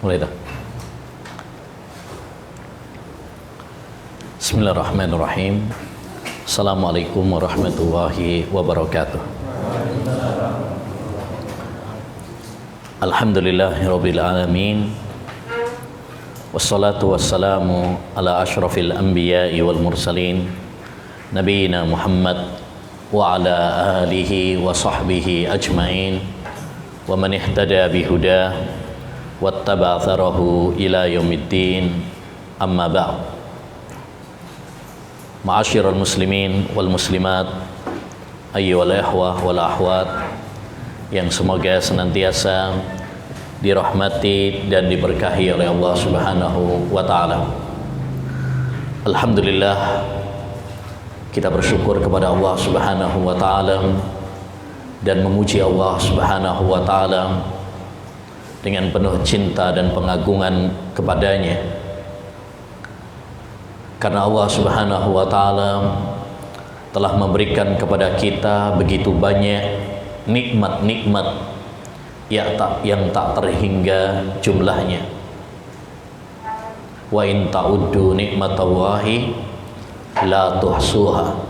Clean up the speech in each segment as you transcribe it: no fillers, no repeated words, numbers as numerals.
Mulai dah. Bismillahirrahmanirrahim. Assalamualaikum warahmatullahi wabarakatuh. Alhamdulillahirabbil alamin. Wassalatu wassalamu ala asyrafil anbiya'i wal mursalin nabiyina Muhammad wa ala alihi wa sahbihi ajmain wa man ihtada bihudah wattaba atharahu ila yaumiddin, amma ba'd. Ma'asyiral muslimin wal muslimat, ayyuhal ikhwah wal akhwat yang semoga senantiasa dirahmati dan diberkahi oleh Allah Subhanahu wa taala. Alhamdulillah, kita bersyukur kepada Allah Subhanahu wa taala dan memuji Allah Subhanahu wa taala dengan penuh cinta dan pengagungan kepadanya, karena Allah Subhanahu wa taala telah memberikan kepada kita begitu banyak nikmat-nikmat yang tak terhingga jumlahnya. Wa in ta'uddu nikmatallahi la tuhsuha.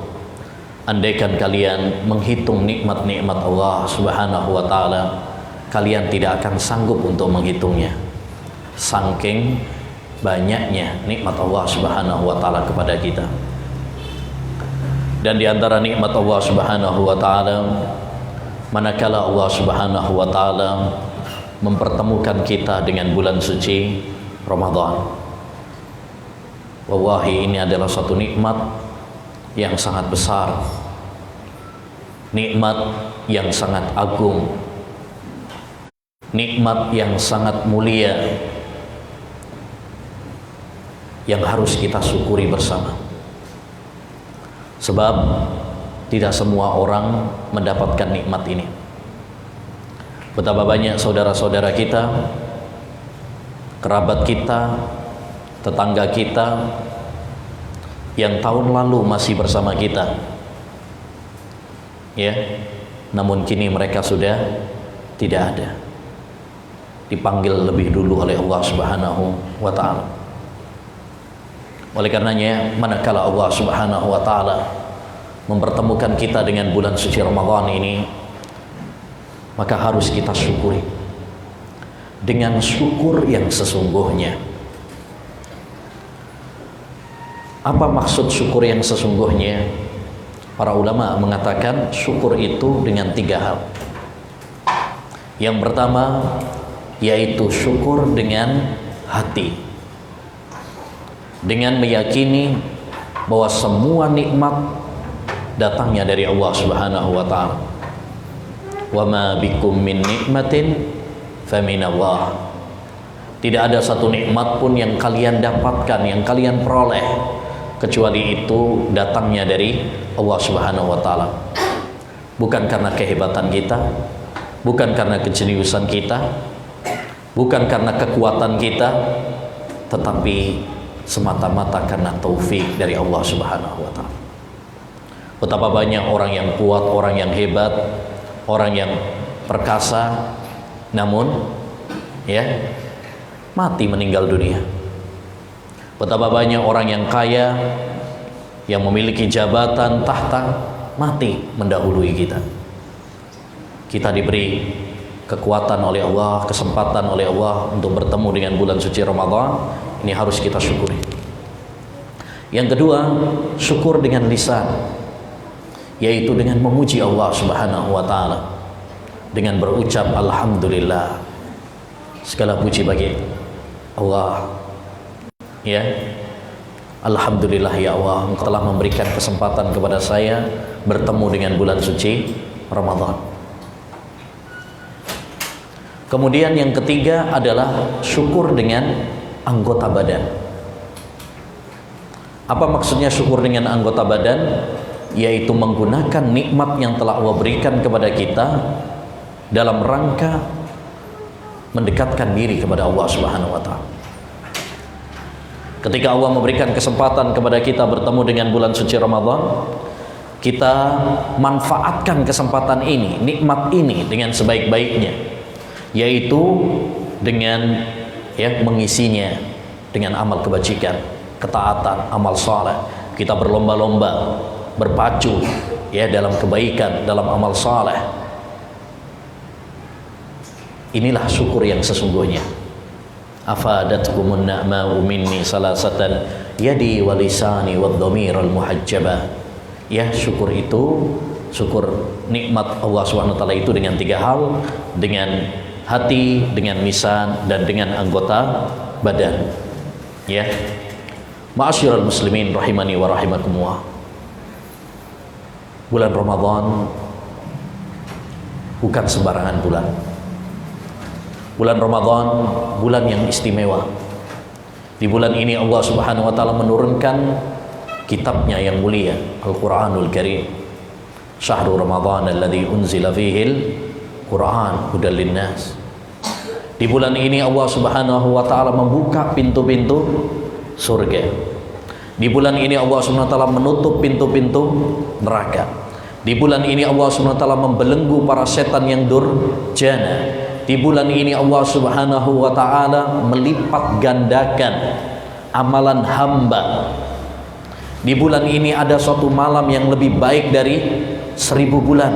Andaikan kalian menghitung nikmat-nikmat Allah Subhanahu wa taala, kalian tidak akan sanggup untuk menghitungnya. Saking banyaknya nikmat Allah Subhanahu wa taala kepada kita. Dan di antara nikmat Allah Subhanahu wa taala, manakala Allah Subhanahu wa taala mempertemukan kita dengan bulan suci Ramadan. Wallahi, ini adalah suatu nikmat yang sangat besar, nikmat yang sangat agung, nikmat yang sangat mulia, yang harus kita syukuri bersama. Sebab tidak semua orang mendapatkan nikmat ini. Betapa banyak saudara-saudara kita, kerabat kita, tetangga kita yang tahun lalu masih bersama kita, ya, namun kini mereka sudah tidak ada, dipanggil lebih dulu oleh Allah Subhanahu wa taala. Oleh karenanya, manakala Allah Subhanahu wa taala mempertemukan kita dengan bulan suci Ramadan ini, maka harus kita syukuri dengan syukur yang sesungguhnya. Apa maksud syukur yang sesungguhnya? Para ulama mengatakan syukur itu dengan 3 hal. Yang pertama yaitu syukur dengan hati, dengan meyakini bahwa semua nikmat datangnya dari Allah Subhanahu wa taala. Wa ma bikum min nikmatin faminallah. Tidak ada satu nikmat pun yang kalian dapatkan, yang kalian peroleh, kecuali itu datangnya dari Allah Subhanahu wa taala. Bukan karena kehebatan kita, bukan karena kejeniusan kita, bukan karena kekuatan kita, tetapi semata-mata karena taufik dari Allah Subhanahu wa taala. Betapa banyak orang yang kuat, orang yang hebat, orang yang perkasa, namun ya mati meninggal dunia. Betapa banyak orang yang kaya, yang memiliki jabatan, tahta, mati mendahului kita. Kita diberi kekuatan oleh Allah, kesempatan oleh Allah untuk bertemu dengan bulan suci Ramadan. Ini harus kita syukuri. Yang kedua, syukur dengan lisan, yaitu dengan memuji Allah Subhanahu wa taala, dengan berucap alhamdulillah, segala puji bagi Allah, ya. Alhamdulillah ya Allah, Engkau telah memberikan kesempatan kepada saya bertemu dengan bulan suci Ramadan. Kemudian yang ketiga adalah syukur dengan anggota badan. Apa maksudnya syukur dengan anggota badan? Yaitu menggunakan nikmat yang telah Allah berikan kepada kita dalam rangka mendekatkan diri kepada Allah Subhanahu wa taala. Ketika Allah memberikan kesempatan kepada kita bertemu dengan bulan suci Ramadan, kita manfaatkan kesempatan ini, nikmat ini dengan sebaik-baiknya. yaitu dengan mengisinya dengan amal kebajikan, ketaatan, amal saleh. Kita berlomba-lomba, berpacu dalam kebaikan, dalam amal saleh. Inilah syukur yang sesungguhnya. Afadatkumun na'ma'u minni salasatan yadi wa lisani wa dhamir al-muhajjabah. Syukur itu, syukur nikmat Allah Subhanahu wa taala itu dengan 3 hal, dengan hati, dengan lisan, dan dengan anggota badan. Ma'asyiral muslimin rahimani wa rahimakumullah. Bulan Ramadan bukan sembarangan bulan. Bulan Ramadan bulan yang istimewa. Di bulan ini Allah Subhanahu wa taala menurunkan kitabnya yang mulia, Al-Qur'anul Karim. Syahrul Ramadan alladzi unzila fihil Qur'an hudal linnas. Di bulan ini Allah Subhanahu wa taala membuka pintu-pintu surga. Di bulan ini Allah Subhanahu wa taala menutup pintu-pintu neraka. Di bulan ini Allah Subhanahu wa taala membelenggu para setan yang durjana. Di bulan ini Allah Subhanahu wa taala melipat gandakan amalan hamba. Di bulan ini ada suatu malam yang lebih baik dari 1000 bulan.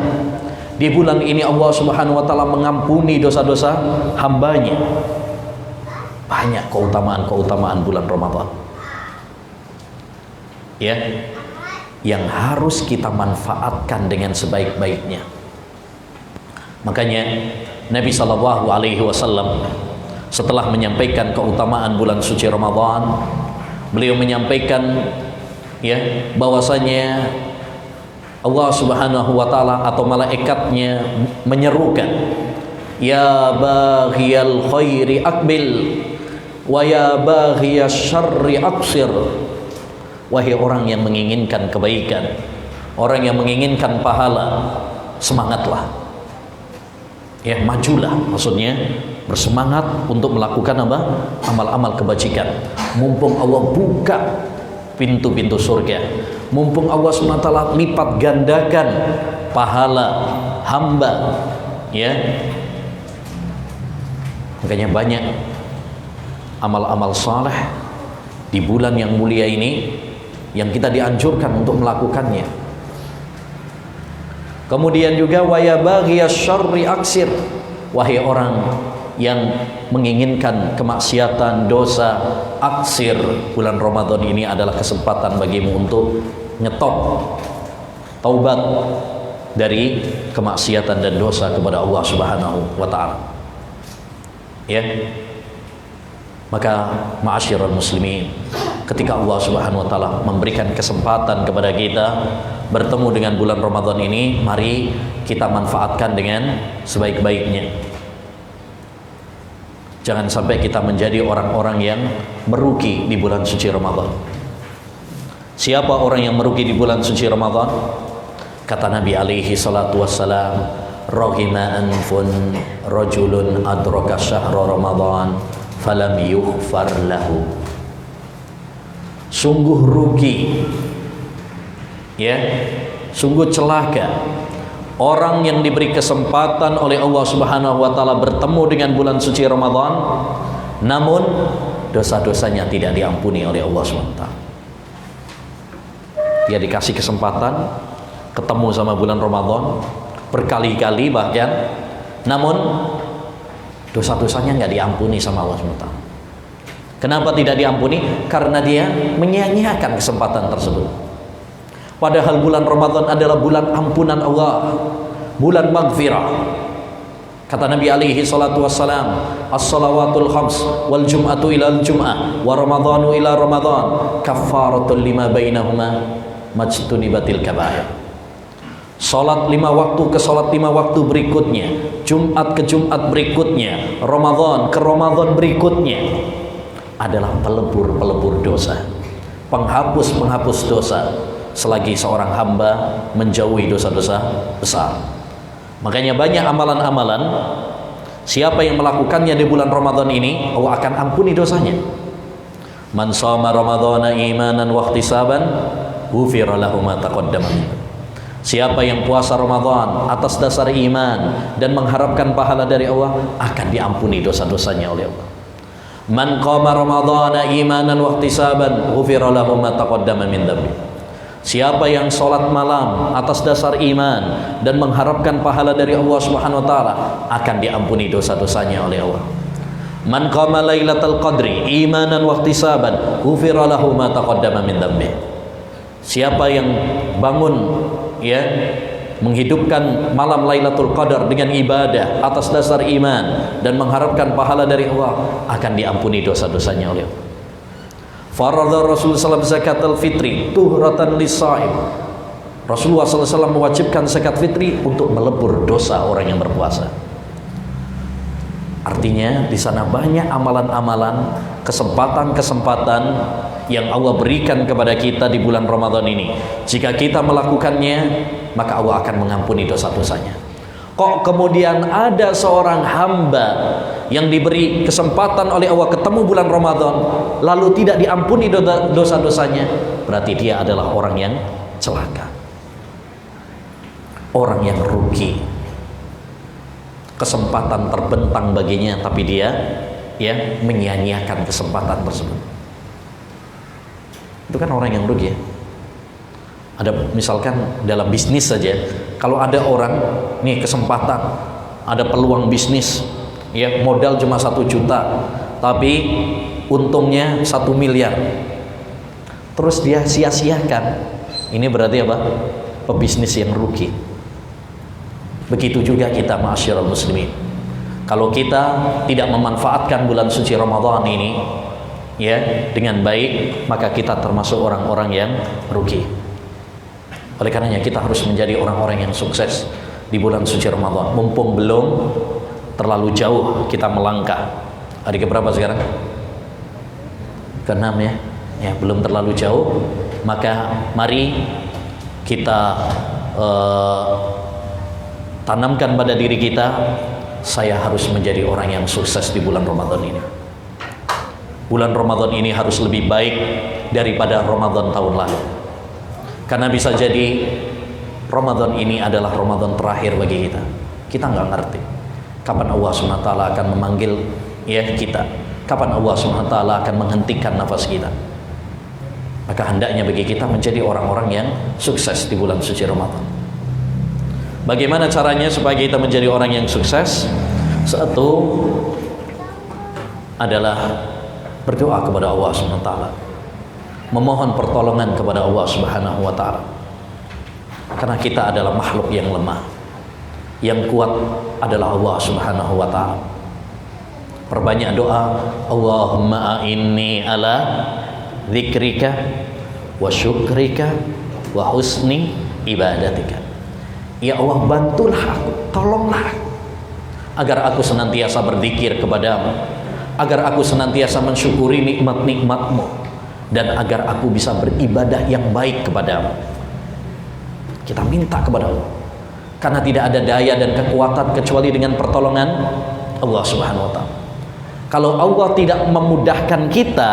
Di bulan ini Allah Subhanahu wa taala mengampuni dosa-dosa hambanya. Banyak keutamaan-keutamaan bulan Ramadan. Yang harus kita manfaatkan dengan sebaik-baiknya. Makanya Nabi sallallahu alaihi wasallam setelah menyampaikan keutamaan bulan suci Ramadan, beliau menyampaikan bahwasanya Allah Subhanahu wa taala atau malaikatnya menyerukan, ya baghiyal khairi aqbil wa ya baghiyasy syarri aqsir. Wahai orang yang menginginkan kebaikan, orang yang menginginkan pahala, semangatlah. Majulah, maksudnya bersemangat untuk melakukan amal-amal kebajikan. Mumpung Allah buka pintu-pintu surga, mumpung Allah SWT lipat gandakan pahala hamba, makanya banyak amal-amal saleh di bulan yang mulia ini yang kita dianjurkan untuk melakukannya. Kemudian juga wa ya baghiyasy syarri aksir, wahai orang yang menginginkan kemaksiatan, dosa, aksir. Bulan Ramadan ini adalah kesempatan bagimu untuk nyetop, taubat dari kemaksiatan dan dosa kepada Allah Subhanahu wa taala. Maka ma'asyiral muslimin, ketika Allah Subhanahu wa taala memberikan kesempatan kepada kita bertemu dengan bulan Ramadan ini, mari kita manfaatkan dengan sebaik-baiknya. Jangan sampai kita menjadi orang-orang yang merugi di bulan suci Ramadan. Siapa orang yang merugi di bulan suci Ramadan? Kata Nabi alaihi salatu wassalam, rahima anfun rajulun adraka syahra Ramadan falam yughfar lahu. Sungguh rugi, sungguh celaka orang yang diberi kesempatan oleh Allah Subhanahu wa taala bertemu dengan bulan suci Ramadan, namun dosa-dosanya tidak diampuni oleh Allah Subhanahu wa taala. Dia dikasih kesempatan ketemu sama bulan Ramadan berkali-kali bahkan, namun dosa-dosanya nggak diampuni sama Allah Subhanahu wa taala. Kenapa tidak diampuni? Karena dia menyia-nyiakan kesempatan tersebut. Padahal bulan Ramadan adalah bulan ampunan Allah, bulan maghfirah. Kata Nabi alaihi salatu wassalam, as-salawatul khams wal jum'atu ila al-jum'ah wa ramadhanu ila ramadhan kaffaratul lima bainahuma majtunibatil kabair. Salat 5 waktu ke salat 5 waktu berikutnya, Jumat ke Jumat berikutnya, Ramadan ke Ramadan berikutnya adalah pelebur-pelebur dosa, penghapus-penghapus dosa selagi seorang hamba menjauhi dosa-dosa besar. Makanya banyak amalan-amalan, siapa yang melakukannya di bulan Ramadan ini, Allah akan ampuni dosanya. Man shoma ramadhana imanan wa ihtisaban ghufira lahu ma taqaddama. Siapa yang puasa Ramadan atas dasar iman dan mengharapkan pahala dari Allah, akan diampuni dosa-dosanya oleh Allah. Man qama ramadhana imanan wa ihtisaban ghufira lahu ma taqaddama min dhanbi. Siapa yang sholat malam atas dasar iman dan mengharapkan pahala dari Allah Subhanahu wa taala, akan diampuni dosa-dosanya oleh Allah. Man qama lailatul qadri imanan wa ihtisaban ghufira lahu ma taqaddama min dhanbi. Siapa yang bangun menghidupkan malam Lailatul Qadar dengan ibadah atas dasar iman dan mengharapkan pahala dari Allah, akan diampuni dosa-dosanya oleh Allah. Faradha Rasulullah SAW zakatul fitri tuhratan lis-shaim. Rasulullah SAW mewajibkan zakat fitri untuk melebur dosa orang yang berpuasa. Artinya di sana banyak amalan-amalan, kesempatan-kesempatan yang Allah berikan kepada kita di bulan Ramadan ini. Jika kita melakukannya, maka Allah akan mengampuni dosa-dosanya. Kok kemudian ada seorang hamba yang diberi kesempatan oleh Allah ketemu bulan Ramadan, lalu tidak diampuni dosa-dosanya? Berarti dia adalah orang yang celaka, orang yang rugi. Kesempatan terbentang baginya, tapi dia menyia-nyiakan kesempatan tersebut. Itu kan orang yang rugi ya. Ada misalkan dalam bisnis saja, kalau ada orang nih kesempatan, ada peluang bisnis, modal cuma 1 juta, tapi untungnya 1 miliar, terus dia sia-siakan, ini berarti apa? Pebisnis yang rugi. Begitu juga kita ma'asyiral muslimin. Kalau kita tidak memanfaatkan bulan suci Ramadan ini dengan baik, maka kita termasuk orang-orang yang rugi. Oleh karenanya kita harus menjadi orang-orang yang sukses di bulan suci Ramadan. Mumpung belum terlalu jauh kita melangkah. Hari keberapa sekarang? Ke-6 ya, belum terlalu jauh. Maka mari kita tanamkan pada diri kita, saya harus menjadi orang yang sukses di bulan Ramadan ini. Bulan Ramadan ini harus lebih baik daripada Ramadan tahun lalu. Karena bisa jadi Ramadan ini adalah Ramadan terakhir bagi kita. Kita nggak ngerti kapan Allah SWT akan memanggil kita, kapan Allah SWT akan menghentikan nafas kita. Maka hendaknya bagi kita menjadi orang-orang yang sukses di bulan suci Ramadan. Bagaimana caranya supaya kita menjadi orang yang sukses? Satu adalah berdoa kepada Allah SWT, memohon pertolongan kepada Allah Subhanahu wa taala. Karena kita adalah makhluk yang lemah. Yang kuat adalah Allah Subhanahu wa taala. Perbanyak doa, Allahumma a'inni ala dzikrika wa syukrika wa husni ibadatika. Ya Allah, bantulah aku, tolonglah aku, agar aku senantiasa berzikir kepadamu, agar aku senantiasa mensyukuri nikmat-nikmatmu, dan agar aku bisa beribadah yang baik kepadamu. Kita minta kepada Allah, karena tidak ada daya dan kekuatan kecuali dengan pertolongan Allah Subhanahu wa ta'ala. Kalau Allah tidak memudahkan kita,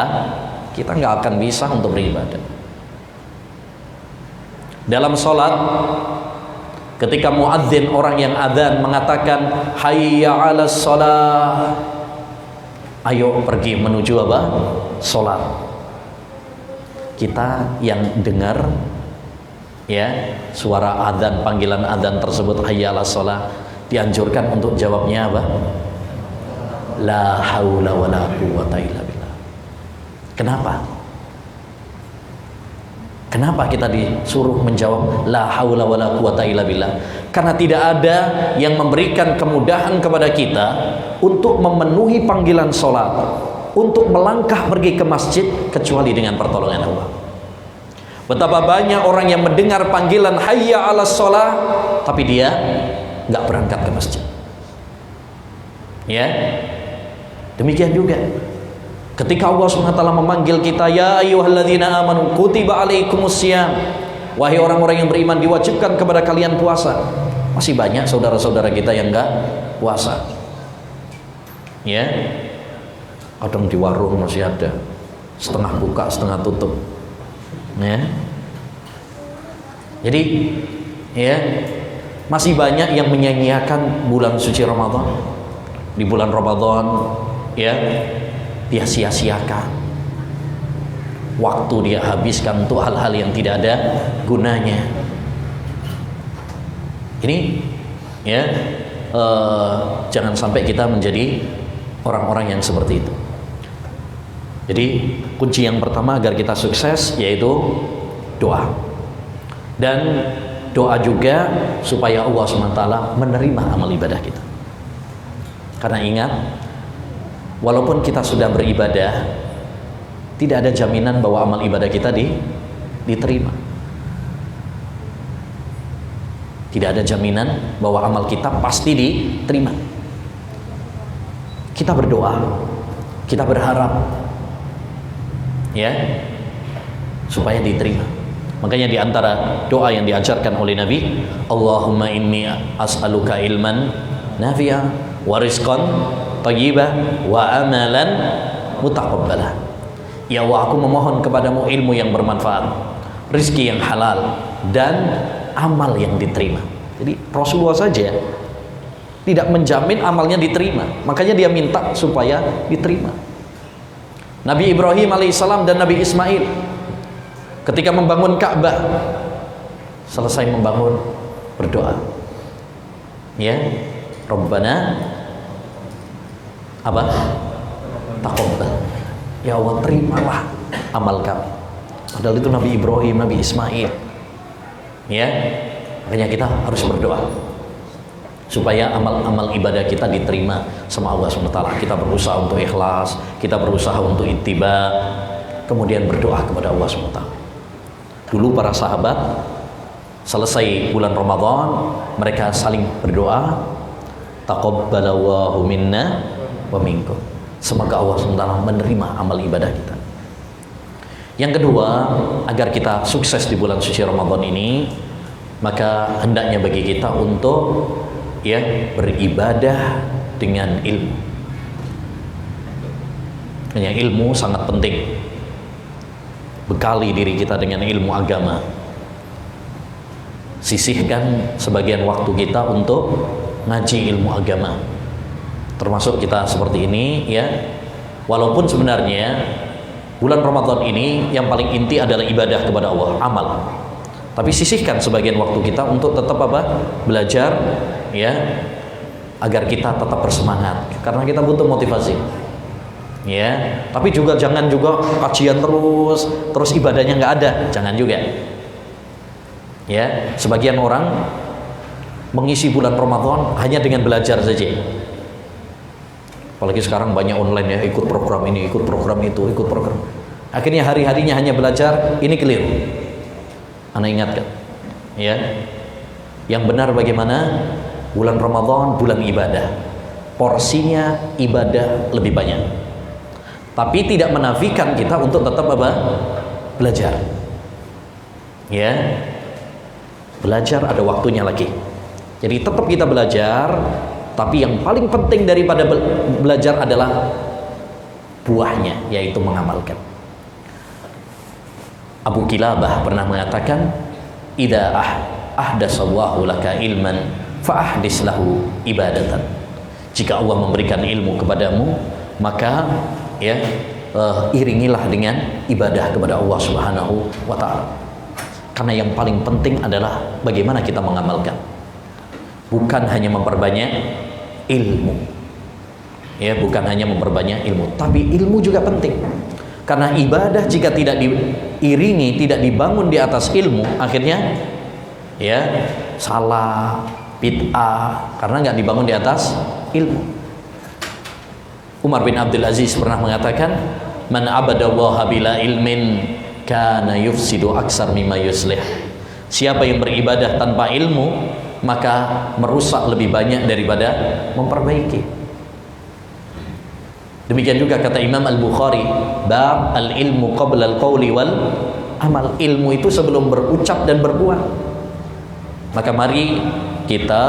kita nggak akan bisa untuk beribadah. Dalam sholat, ketika muadzin, orang yang adzan mengatakan hayya 'alas shalah, ayo pergi menuju apa? Sholat. Kita yang dengar suara adzan, panggilan adzan tersebut hayya 'alas shalah, dianjurkan untuk jawabnya apa? La haula wala quwwata illa billah. Kenapa? Kenapa kita disuruh menjawab la haula wala quwwata illa billah? Karena tidak ada yang memberikan kemudahan kepada kita untuk memenuhi panggilan sholat, untuk melangkah pergi ke masjid, kecuali dengan pertolongan Allah. Betapa banyak orang yang mendengar panggilan hayya 'alas shalah, tapi dia nggak berangkat ke masjid. Demikian juga ketika Allah SWT memanggil kita, ya ayyuhalladzina amanu kutiba alaikumussyam, wahai orang-orang yang beriman, diwajibkan kepada kalian puasa. Masih banyak saudara-saudara kita yang enggak puasa. Kadang di warung masih ada, setengah buka setengah tutup. Jadi Ya, masih banyak yang menyia-nyiakan bulan suci Ramadan. Di bulan Ramadan, ya, dia sia-siakan waktu, dia habiskan untuk hal-hal yang tidak ada gunanya. Ini, ya, jangan sampai kita menjadi orang-orang yang seperti itu. Jadi kunci yang pertama agar kita sukses yaitu doa. Dan doa juga supaya Allah SWT menerima amal ibadah kita. Karena ingat, walaupun kita sudah beribadah, tidak ada jaminan bahwa amal ibadah kita diterima. Tidak ada jaminan bahwa amal kita pasti diterima. Kita berdoa, kita berharap, ya, supaya diterima. Makanya di antara doa yang diajarkan oleh Nabi, Allahumma inni as'aluka ilman nafi'a wa rizqan thayyibah wa amalan mutaqabbalah. Ya Allah, aku memohon kepadamu ilmu yang bermanfaat, rizki yang halal, dan amal yang diterima. Jadi Rasulullah saja tidak menjamin amalnya diterima, makanya dia minta supaya diterima. Nabi Ibrahim alaihissalam dan Nabi Ismail ketika membangun Ka'bah, selesai membangun, berdoa, ya, Rabbana apa? Taqabbal. Ya Allah, terimalah amal kami. Padahal itu Nabi Ibrahim, Nabi Ismail, ya. Makanya kita harus berdoa supaya amal-amal ibadah kita diterima sama Allah SWT. Kita berusaha untuk ikhlas, kita berusaha untuk ittiba, kemudian berdoa kepada Allah SWT. Dulu para sahabat selesai bulan Ramadan, mereka saling berdoa, taqabbalallahu minna wa minkum. Semoga Allah SWT menerima amal ibadah kita. Yang kedua, agar kita sukses di bulan suci Ramadan ini, maka hendaknya bagi kita untuk, ya, beribadah dengan ilmu. Hanya ilmu sangat penting. Bekali diri kita dengan ilmu agama. Sisihkan sebagian waktu kita untuk ngaji ilmu agama. Termasuk kita seperti ini, ya. Walaupun sebenarnya bulan Ramadan ini yang paling inti adalah ibadah kepada Allah, amal. Tapi sisihkan sebagian waktu kita untuk tetap apa? Belajar, ya, agar kita tetap bersemangat. Karena kita butuh motivasi. Ya, tapi juga jangan juga kajian terus ibadahnya nggak ada, jangan juga. Ya, sebagian orang mengisi bulan Ramadan hanya dengan belajar saja. Apalagi sekarang banyak online, ya, ikut program ini, ikut program itu, ikut program. Akhirnya hari-harinya hanya belajar, ini keliru. Anda ingatkan, ya, yang benar bagaimana? Bulan Ramadan bulan ibadah, porsinya ibadah lebih banyak. Tapi tidak menafikan kita untuk tetap apa? Belajar. Ya. Belajar ada waktunya lagi. Jadi tetap kita belajar, tapi yang paling penting daripada belajar adalah buahnya, yaitu mengamalkan. Abu Kilabah pernah mengatakan, "Idza ahdatsallahu laka ilman fa ahdits lahu ibadatan." Jika Allah memberikan ilmu kepadamu, maka, ya, iringilah dengan ibadah kepada Allah Subhanahu wa ta'ala. Karena yang paling penting adalah bagaimana kita mengamalkan, bukan hanya memperbanyak ilmu, ya, bukan hanya memperbanyak ilmu, tapi ilmu juga penting. Karena ibadah jika tidak diiringi, tidak dibangun di atas ilmu, akhirnya, ya, salah, bid'ah, karena nggak dibangun di atas ilmu. Umar bin Abdul Aziz pernah mengatakan, "Man abadallaha bila ilmin kana yufsidu aksar mimma yuslih." Siapa yang beribadah tanpa ilmu, maka merusak lebih banyak daripada memperbaiki. Demikian juga kata Imam Al-Bukhari, bab al-ilmu qabla al-qawli wal amal. Ilmu itu sebelum berucap dan berbuat. Maka mari kita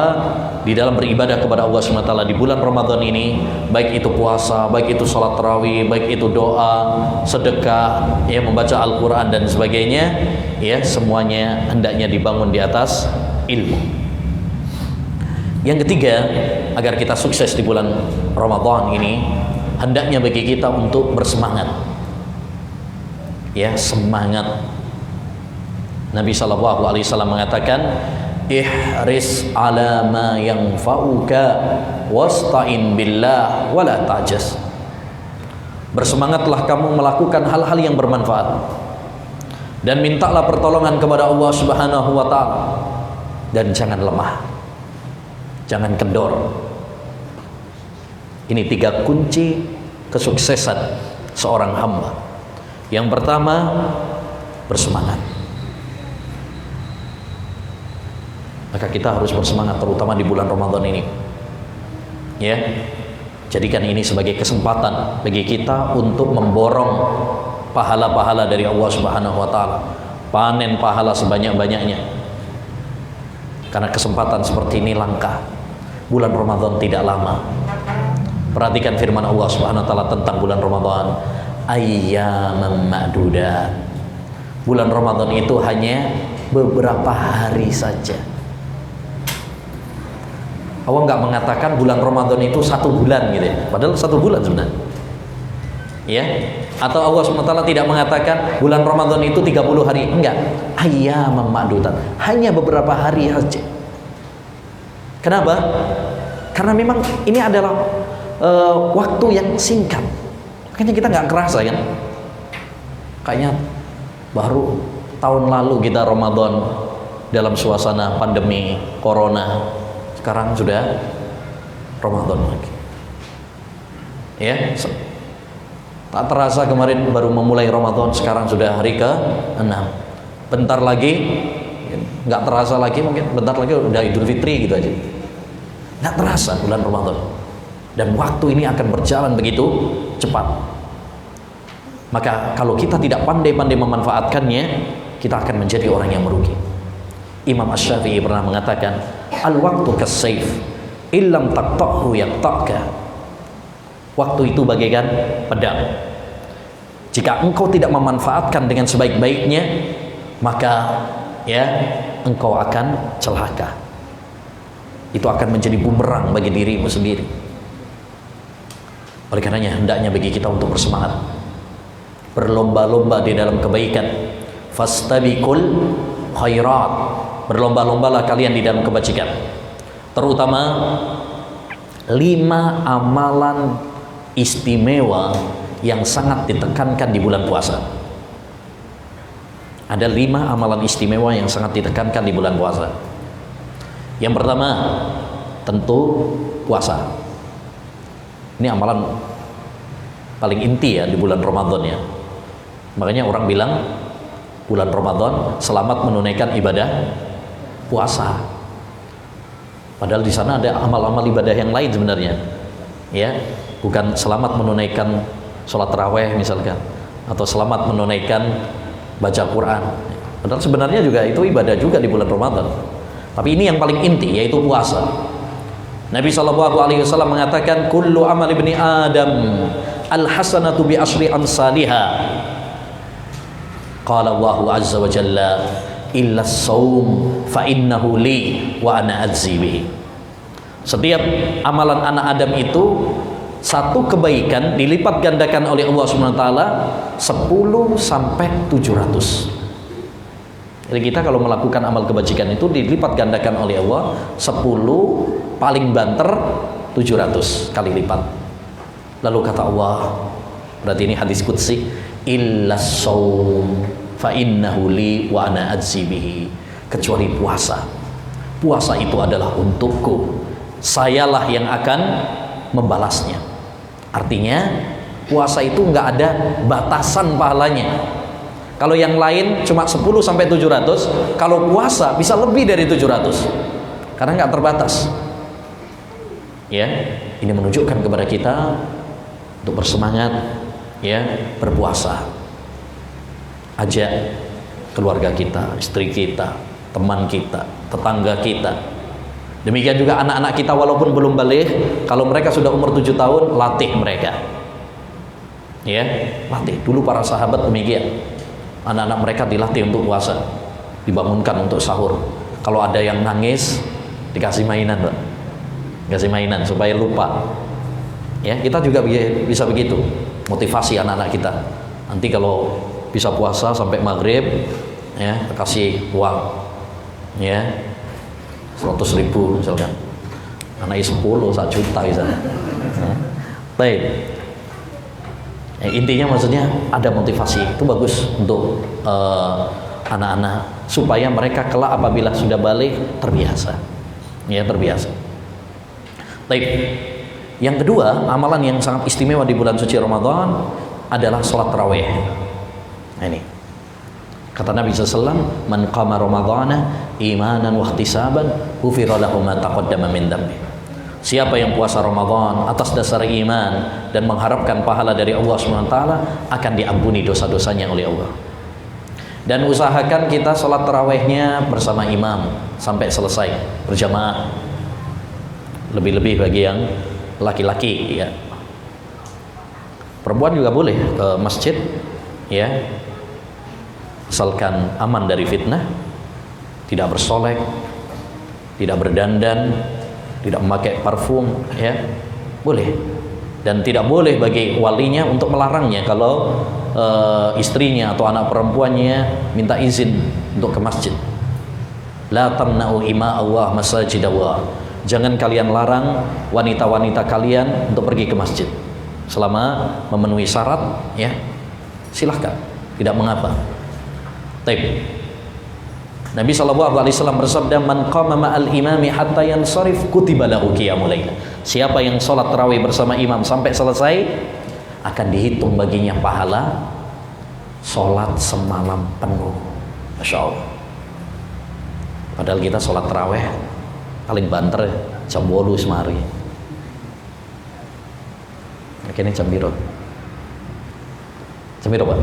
di dalam beribadah kepada Allah SWT di bulan Ramadan ini, baik itu puasa, baik itu sholat tarawih, baik itu doa, sedekah, ya, membaca Al-Quran dan sebagainya, ya, semuanya hendaknya dibangun di atas ilmu. Yang ketiga, agar kita sukses di bulan Ramadan ini, hendaknya bagi kita untuk bersemangat. Ya, semangat. Nabi SAW mengatakan, ihris ala ma yanfa'uka wasta'in billah wala ta'jas. Bersemangatlah kamu melakukan hal-hal yang bermanfaat dan mintalah pertolongan kepada Allah Subhanahu wa taala, dan jangan lemah, jangan kendor. Ini 3 kunci kesuksesan seorang hamba. Yang pertama, bersemangat. Maka kita harus bersemangat, terutama di bulan Ramadan ini. Ya, jadikan ini sebagai kesempatan bagi kita untuk memborong pahala-pahala dari Allah Subhanahu wa taala. Panen pahala sebanyak-banyaknya. Karena kesempatan seperti ini langka. Bulan Ramadan tidak lama. Perhatikan firman Allah Subhanahu wa taala tentang bulan Ramadan, ayyaman ma'dudat. Bulan Ramadan itu hanya beberapa hari saja. Allah nggak mengatakan bulan Ramadan itu 1 bulan gitu ya, padahal 1 bulan sebenarnya. Ya, atau Allah SWT tidak mengatakan bulan Ramadan itu 30 hari, enggak. Ayyaman ma'dudat, hanya beberapa hari saja. Kenapa? Karena memang ini adalah waktu yang singkat. Makanya kita nggak kerasa kan? Kayaknya baru tahun lalu kita Ramadan dalam suasana pandemi Corona. Sekarang sudah Ramadan lagi. Ya, tak terasa kemarin baru memulai Ramadan, sekarang sudah hari ke-6. Bentar lagi, nggak terasa lagi, mungkin bentar lagi udah Idul Fitri gitu aja. Nggak terasa bulan Ramadan. Dan waktu ini akan berjalan begitu cepat. Maka kalau kita tidak pandai-pandai memanfaatkannya, kita akan menjadi orang yang merugi. Imam Asy-Syafi'i pernah mengatakan, al-waktu kas-sayf, illam taqta'hu yaqta'ka. Waktu itu bagaikan pedang. Jika engkau tidak memanfaatkan dengan sebaik-baiknya, maka ya engkau akan celaka. Itu akan menjadi bumerang bagi dirimu sendiri. Oleh karenanya hendaknya bagi kita untuk bersemangat, berlomba-lomba di dalam kebaikan. Fastabiqul khairat, berlomba-lombalah kalian di dalam kebajikan. Terutama 5 amalan istimewa yang sangat ditekankan di bulan puasa. Ada 5 amalan istimewa yang sangat ditekankan di bulan puasa. Yang pertama, tentu puasa. Ini amalan paling inti ya di bulan Ramadan ya. Makanya orang bilang bulan Ramadan selamat menunaikan ibadah puasa. Padahal di sana ada amal-amal ibadah yang lain sebenarnya. Ya, bukan selamat menunaikan sholat tarawih misalkan, atau selamat menunaikan baca Quran. Padahal sebenarnya juga itu ibadah juga di bulan Ramadan. Tapi ini yang paling inti, yaitu puasa. Nabi SAW mengatakan, kullu amal ibni Adam al-hasanatu bi asri amsalihha. Qala Allahu azza wa jalla, illa as-saum fa innahu li wa ana ajzi bihi. Setiap amalan anak Adam itu satu kebaikan dilipat gandakan oleh Allah Subhanahu wa taala 10 sampai 700. Jadi kita kalau melakukan amal kebajikan itu dilipat gandakan oleh Allah 10, paling banter 700 kali lipat. Lalu kata Allah, berarti ini hadis qudsi, illas shaum fa innahu li wa ana ajzi bihi, kecuali puasa. Puasa itu adalah untukku, sayalah yang akan membalasnya. Artinya puasa itu nggak ada batasan pahalanya. Kalau yang lain cuma 10 sampai 700, kalau puasa bisa lebih dari 700. Karena nggak terbatas. Ya, ini menunjukkan kepada kita untuk bersemangat ya berpuasa. Ajak keluarga kita, istri kita, teman kita, tetangga kita. Demikian juga anak-anak kita walaupun belum baligh, kalau mereka sudah umur 7 tahun, latih mereka. Ya, latih. Dulu para sahabat demikian. Anak-anak mereka dilatih untuk puasa, dibangunkan untuk sahur. Kalau ada yang nangis, dikasih mainan, Pak. Kasih mainan supaya lupa. Ya, kita juga bisa begitu. Motivasi anak-anak kita. Nanti kalau bisa puasa sampai maghrib, ya, kasih uang, ya, 100.000 misalkan. Anaknya 10, 1 juta misalnya. Ya. Baik. Ya, intinya maksudnya ada motivasi, itu bagus untuk anak-anak supaya mereka kelak apabila sudah balik terbiasa, ya, terbiasa. Baik. Yang kedua, amalan yang sangat istimewa di bulan suci Ramadan adalah sholat tarawih. Nah, ini kata Nabi SAW, man qama ramadhana imanan wa ihtisaban ghufira lahu ma taqaddama min dhanbi. Siapa yang puasa Ramadan atas dasar iman dan mengharapkan pahala dari Allah SWT, akan diampuni dosa-dosanya oleh Allah. Dan usahakan kita sholat tarawihnya bersama imam sampai selesai berjamaah. Lebih-lebih bagi yang laki-laki, ya. Perempuan juga boleh ke masjid, ya, asalkan aman dari fitnah, tidak bersolek, tidak berdandan, tidak memakai parfum, ya, boleh. Dan tidak boleh bagi walinya untuk melarangnya kalau istrinya atau anak perempuannya minta izin untuk ke masjid. La tamna'u ima Allah masajid Allah. Jangan kalian larang wanita-wanita kalian untuk pergi ke masjid selama memenuhi syarat, ya, silahkan, tidak mengapa. Baik. Nabi SAW bersabda, man qama ma'al imami hatta yansarif kutiba lahu qiyamul lail. Siapa yang sholat tarawih bersama imam sampai selesai, akan dihitung baginya pahala sholat semalam penuh. Masya Allah. Padahal kita sholat tarawih paling banter jam 8 semari. Akhirnya jam biru. Jam biru, Pak?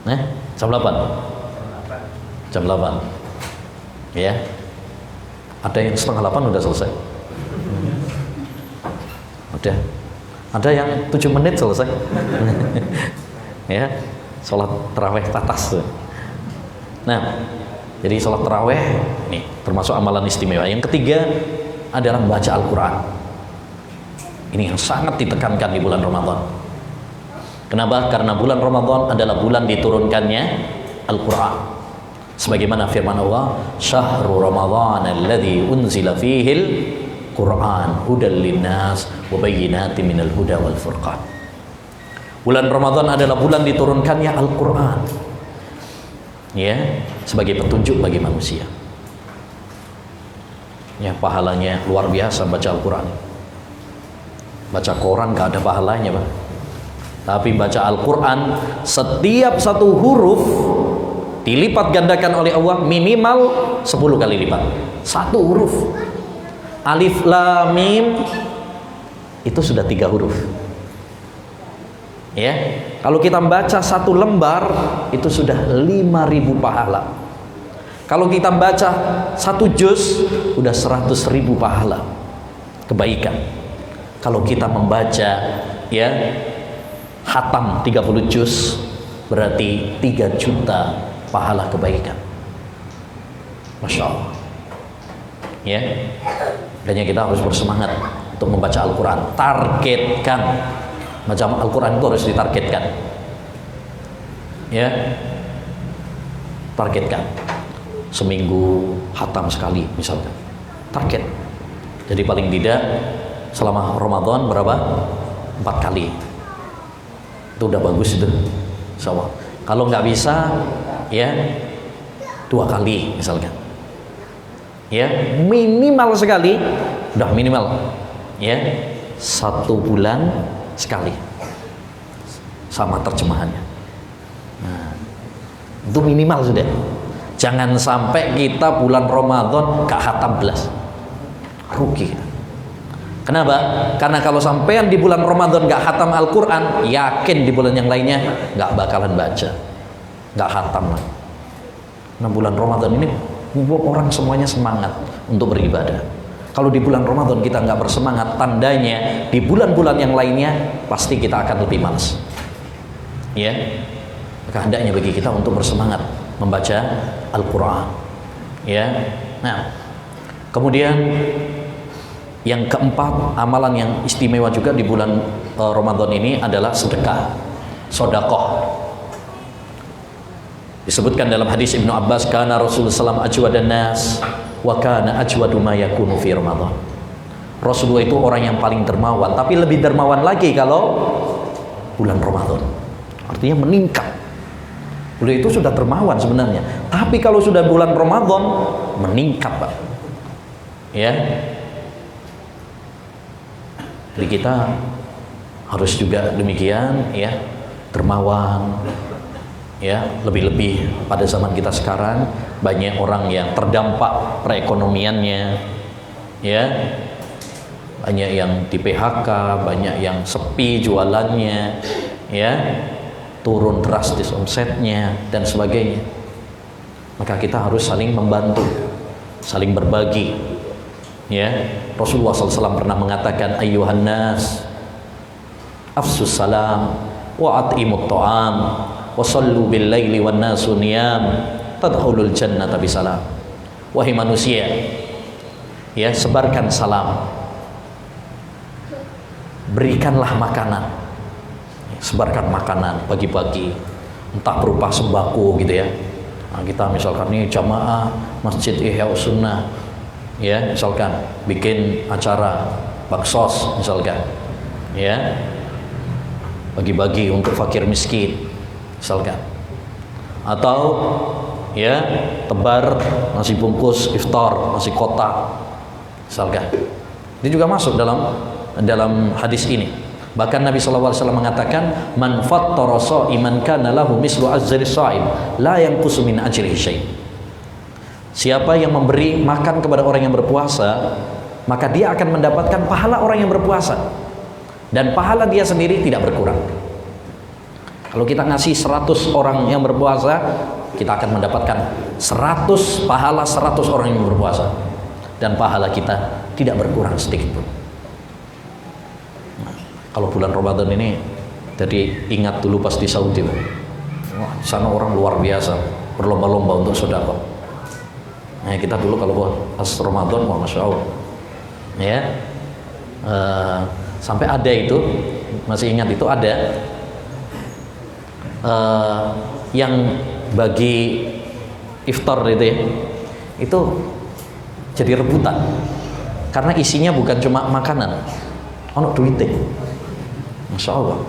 Nah, jam 8. Jam 8. Ya. Ada yang setengah 8 udah selesai. Udah. Ada yang 7 menit selesai. Ya. Sholat tarawih tatas. Nah, jadi sholat tarawih nih termasuk amalan istimewa. Yang ketiga adalah membaca Al-Quran. Ini yang sangat ditekankan di bulan Ramadan. Kenapa? Karena bulan Ramadan adalah bulan diturunkannya Al-Quran. Sebagaimana firman Allah, syahrul Ramadan alladzi unzila fihil Quran hudal linnas wa bayyinatin minal huda wal furqan. Bulan Ramadan adalah bulan diturunkannya Al-Quran, ya, sebagai petunjuk bagi manusia. Ya, pahalanya luar biasa baca Al-Quran. Baca Quran gak ada pahalanya, Pak. Tapi baca Al-Quran, setiap satu huruf dilipat gandakan oleh Allah minimal 10 kali lipat. Satu huruf. Alif Lam Mim itu sudah 3 huruf. Ya, kalau kita baca 1 lembar itu sudah 5.000 pahala. Kalau kita baca 1 juz udah 100.000 pahala kebaikan. Kalau kita membaca, ya, khatam 30 juz berarti 3 juta pahala kebaikan. Masya Allah. Ya, makanya kita harus bersemangat untuk membaca Al-Quran. Targetkan. Baca Al-Quran itu harus ditargetkan. Ya, targetkan. Seminggu khatam sekali misalnya. Target. Jadi paling tidak selama Ramadan berapa? 4 kali. Itu udah bagus itu. Insyaallah. Kalau nggak bisa, ya 2 kali misalkan. Ya, minimal sekali, udah minimal. Ya, 1 bulan sekali. Sama terjemahannya. Nah, itu minimal sudah. Jangan sampai kita bulan Ramadan gak khatam belas. Rugi kita. Kenapa? Karena kalau sampean di bulan Ramadan gak khatam Al-Quran, yakin di bulan yang lainnya gak bakalan baca, gak khatam lah. Nah, bulan Ramadan ini membuat orang semuanya semangat untuk beribadah. Kalau di bulan Ramadan kita gak bersemangat, tandanya di bulan-bulan yang lainnya pasti kita akan lebih malas. Ya, maka hendaknya bagi kita untuk bersemangat membaca Al-Quran. Ya. Nah, kemudian yang keempat, amalan yang istimewa juga di bulan Ramadan ini adalah sedekah, sodakoh. Disebutkan dalam hadis Ibnu Abbas, kana Rasulullah SAW ajwadan nas wa kana ajwadu ma yakunu fi Ramadan. Rasulullah itu orang yang paling dermawan, tapi lebih dermawan lagi kalau bulan Ramadan. Artinya meningkat. Beliau itu sudah dermawan sebenarnya, tapi kalau sudah bulan Ramadan meningkat, Pak. Ya. Jadi kita harus juga demikian, ya, dermawan. Ya, lebih-lebih pada zaman kita sekarang banyak orang yang terdampak perekonomiannya, ya, banyak yang di PHK, banyak yang sepi jualannya, ya, turun drastis omsetnya dan sebagainya. Maka kita harus saling membantu, saling berbagi, ya. Rasulullah SAW pernah mengatakan, ayyuhan nas afsus salam wa at'imut ta'am wasallu bil laili wan nasu niyam tadkhulul jannata bisalam. Wahai manusia, ya, sebarkan salam, berikanlah makanan, sebarkan makanan pagi-pagi, entah berupa sembako gitu ya. Nah, kita misalkan nih jamaah Masjid Ihya Sunnah, ya, misalkan bikin acara baksos misalkan, ya, bagi-bagi untuk fakir miskin misalkan, atau ya tebar nasi bungkus iftar, nasi kotak misalkan. Ini juga masuk dalam hadis ini. Bahkan Nabi SAW mengatakan, man fattara sha'iman kana lahu mislu ajri sha'im la yanqusu min ajrihi syai'. Siapa yang memberi makan kepada orang yang berpuasa, maka dia akan mendapatkan pahala orang yang berpuasa, dan pahala dia sendiri tidak berkurang. Kalau kita ngasih 100 orang yang berpuasa, kita akan mendapatkan 100 pahala 100 orang yang berpuasa, dan pahala kita tidak berkurang sedikit pun. Nah, kalau bulan Ramadan ini, jadi ingat dulu pas di Saudi, wah, di sana orang luar biasa, berlomba-lomba untuk sedekah. Nah, kita dulu kalau pas Ramadan, wah, masya Allah, ya, sampai ada itu, masih ingat itu ada yang bagi iftar itu ya, itu jadi rebutan karena isinya bukan cuma makanan, ono duitnya, masya Allah,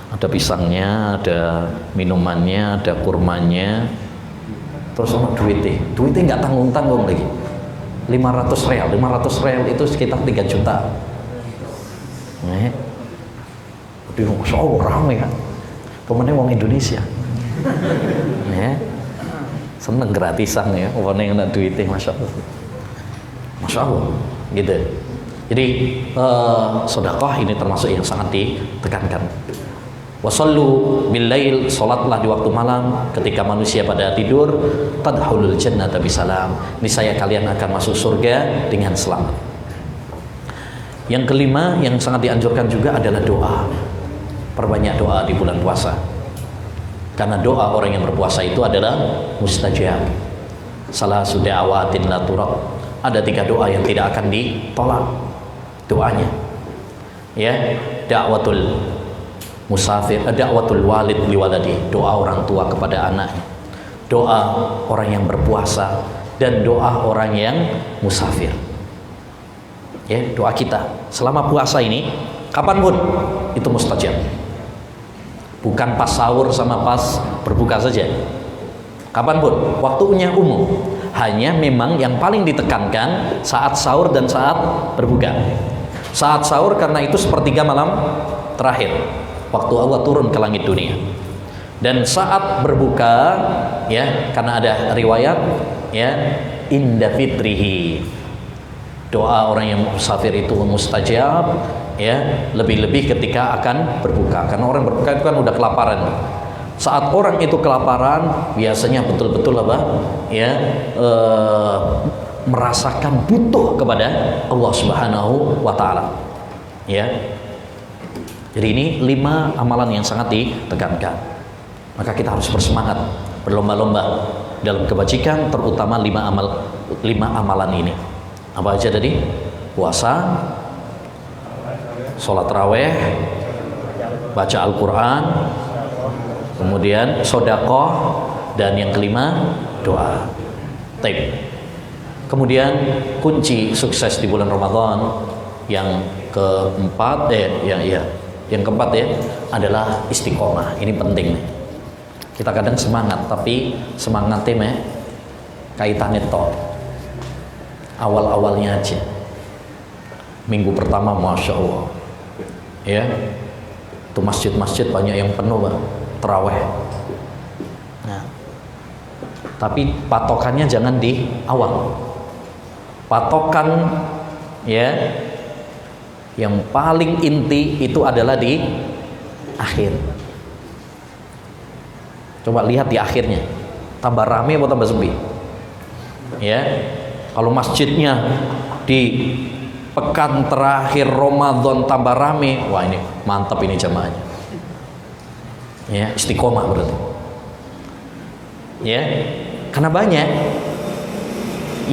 ada pisangnya, ada minumannya, ada kurmanya, terus ono duitnya nggak tanggung-tanggung lagi, 500 real itu sekitar 3 juta. Nah, masya Allah, ramai kan. Kemudian wong Indonesia, ya, seneng gratisan ya, orang yang nak duitnya, masya Allah, gitu. Jadi sedekah ini termasuk yang sangat ditekankan. Wasallu bil lail, salatlah di waktu malam ketika manusia pada tidur, tadkhulul jannata bisalam, niscaya kalian akan masuk surga dengan selamat. Yang kelima yang sangat dianjurkan juga adalah doa. Perbanyak doa di bulan puasa, karena doa orang yang berpuasa itu adalah mustajab. Salah sudawatin la turab, ada 3 doa yang tidak akan ditolak doanya, ya. Da'watul musafir, da'watul walid liwaladi, doa orang tua kepada anaknya, doa orang yang berpuasa, dan doa orang yang musafir. Ya, doa kita selama puasa ini kapanpun itu mustajab. Bukan pas sahur sama pas berbuka saja. Kapanpun, waktunya umum. Hanya memang yang paling ditekankan saat sahur dan saat berbuka. Saat sahur karena itu sepertiga malam terakhir, waktu Allah turun ke langit dunia. Dan saat berbuka, ya, karena ada riwayat, ya, inda fitrihi, doa orang yang musafir itu mustajab, ya, lebih-lebih ketika akan berbuka, karena orang berbuka itu kan udah kelaparan. Saat orang itu kelaparan, biasanya betul-betul apa, ya, merasakan butuh kepada Allah Subhanahu wa Ta'ala, ya. Jadi ini 5 amalan yang sangat ditekankan. Maka kita harus bersemangat, berlomba-lomba dalam kebajikan, terutama 5 amalan ini. Apa aja tadi? Puasa, sholat raweh, baca Al-Quran, kemudian sedekah, dan yang kelima doa. Kemudian kunci sukses di bulan Ramadan yang keempat yang keempat adalah istiqomah. Ini penting nih. Kita kadang semangat, tapi semangatnya kaitannya awal-awalnya aja. Minggu pertama Masya Allah ya, itu masjid-masjid banyak yang penuh Pak, terawih. Nah, tapi patokannya jangan di awal. Patokan ya yang paling inti itu adalah di akhir. Coba lihat di akhirnya, tambah rame atau tambah sepi? Ya, kalau masjidnya di pekan terakhir Ramadan tambah rame, wah ini mantap ini jamaahnya. Ya, istiqomah berarti. Ya, karena banyak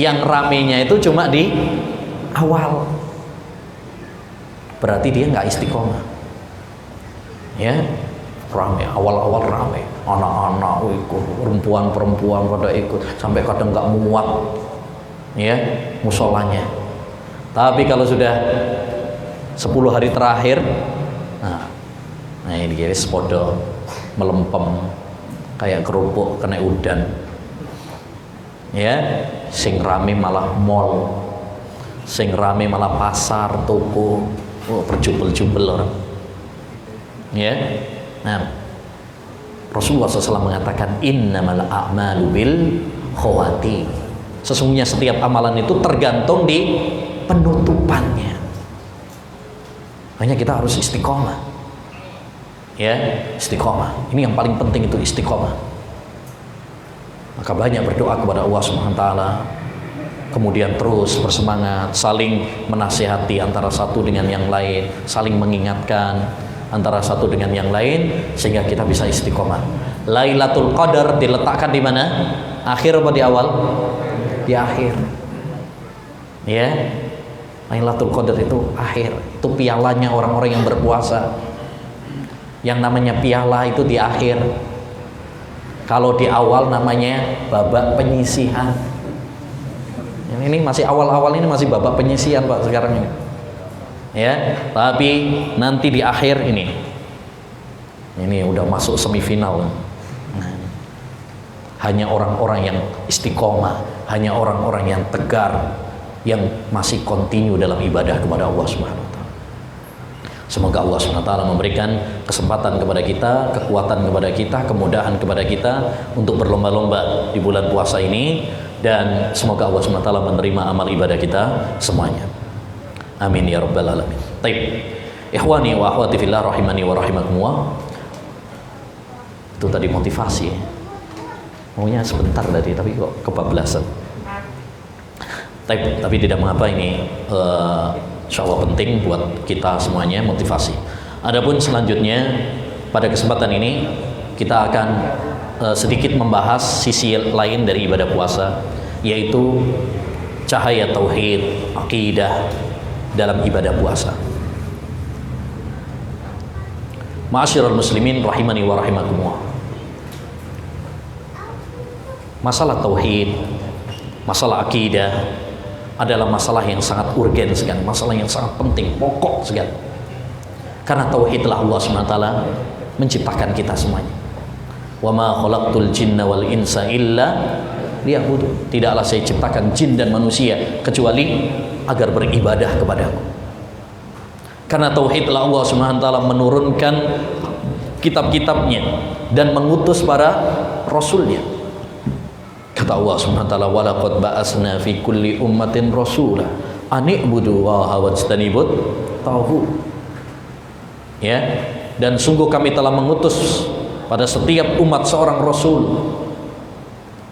yang ramenya itu cuma di awal, berarti dia nggak istiqomah. Ya, rame, awal-awal rame, anak-anak ikut, perempuan-perempuan pada ikut, sampai kadang nggak muat ya musolanya. Tapi kalau sudah 10 hari terakhir, nah ini kira sepodo melempem kayak kerupuk kena udan. Ya, sing rame malah mall, sing rame malah pasar, toko, berjubel-jubel orang. Ya, nah Rasulullah SAW mengatakan innamal a'malu bil khawati. Sesungguhnya setiap amalan itu tergantung di penutupannya. Hanya kita harus istiqomah. Ya, istiqomah. Ini yang paling penting, itu istiqomah. Maka banyak berdoa kepada Allah Subhanahu wa taala. Kemudian terus bersemangat, saling menasihati antara satu dengan yang lain, saling mengingatkan antara satu dengan yang lain sehingga kita bisa istiqomah. Lailatul Qadar diletakkan di mana? Akhir apa di awal? Di akhir. Ya. Lailatul Qadar itu akhir, itu pialanya orang-orang yang berpuasa. Yang namanya piala itu di akhir. Kalau di awal namanya babak penyisihan. Ini masih awal-awal, ini masih babak penyisihan Pak sekarang ini. Ya, tapi nanti di akhir ini udah masuk semifinal. Nah, hanya orang-orang yang istiqomah, hanya orang-orang yang tegar, yang masih kontinu dalam ibadah kepada Allah Subhanahu wa taala. Semoga Allah Subhanahu wa taala memberikan kesempatan kepada kita, kekuatan kepada kita, kemudahan kepada kita untuk berlomba-lomba di bulan puasa ini, dan semoga Allah Subhanahu wa taala menerima amal ibadah kita semuanya. Amin ya rabbal alamin. Baik. Ikhwani wa akhwati fillah rahimani wa rahimakumullah. Itu tadi motivasi. Maunya sebentar tadi tapi kok kebablasan. Tapi tidak mengapa, ini insyaallah penting buat kita semuanya, motivasi. Adapun selanjutnya pada kesempatan ini kita akan sedikit membahas sisi lain dari ibadah puasa, yaitu cahaya tauhid, akidah dalam ibadah puasa. Ma'asyiral muslimin rahimani wa rahimakumullah. Masalah tauhid, masalah akidah adalah masalah yang sangat urgen sekali, masalah yang sangat penting, pokok sekali. Karena tauhidlah Allah SWT menciptakan kita semuanya. Wa ma khalaqtul jinna wal insa illa liya'budun. Tidaklah saya ciptakan jin dan manusia kecuali agar beribadah kepadaku. Karena tauhidlah Allah SWT menurunkan kitab-kitabnya dan mengutus para rasulnya. Kata Allah Subhanahu wa taala, wa laqad ba'asna fi kulli ummatin rasula an i'budu Allaha wajtanibut taghut. Ya, dan sungguh kami telah mengutus pada setiap umat seorang rasul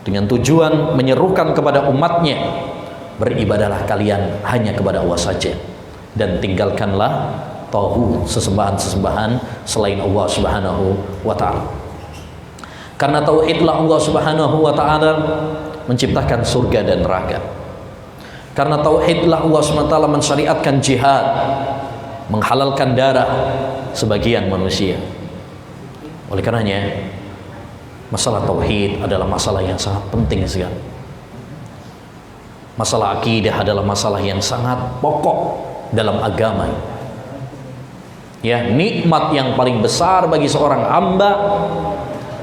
dengan tujuan menyerukan kepada umatnya, beribadahlah kalian hanya kepada Allah saja dan tinggalkanlah taghut, sesembahan-sesembahan selain Allah Subhanahu wa taala. Karena tauhidlah Allah Subhanahu wa taala menciptakan surga dan neraka. Karena tauhidlah Allah Subhanahu wa taala mensyariatkan jihad, menghalalkan darah sebagian manusia. Oleh karenanya, masalah tauhid adalah masalah yang sangat penting sekali. Masalah akidah adalah masalah yang sangat pokok dalam agama. Ya, nikmat yang paling besar bagi seorang hamba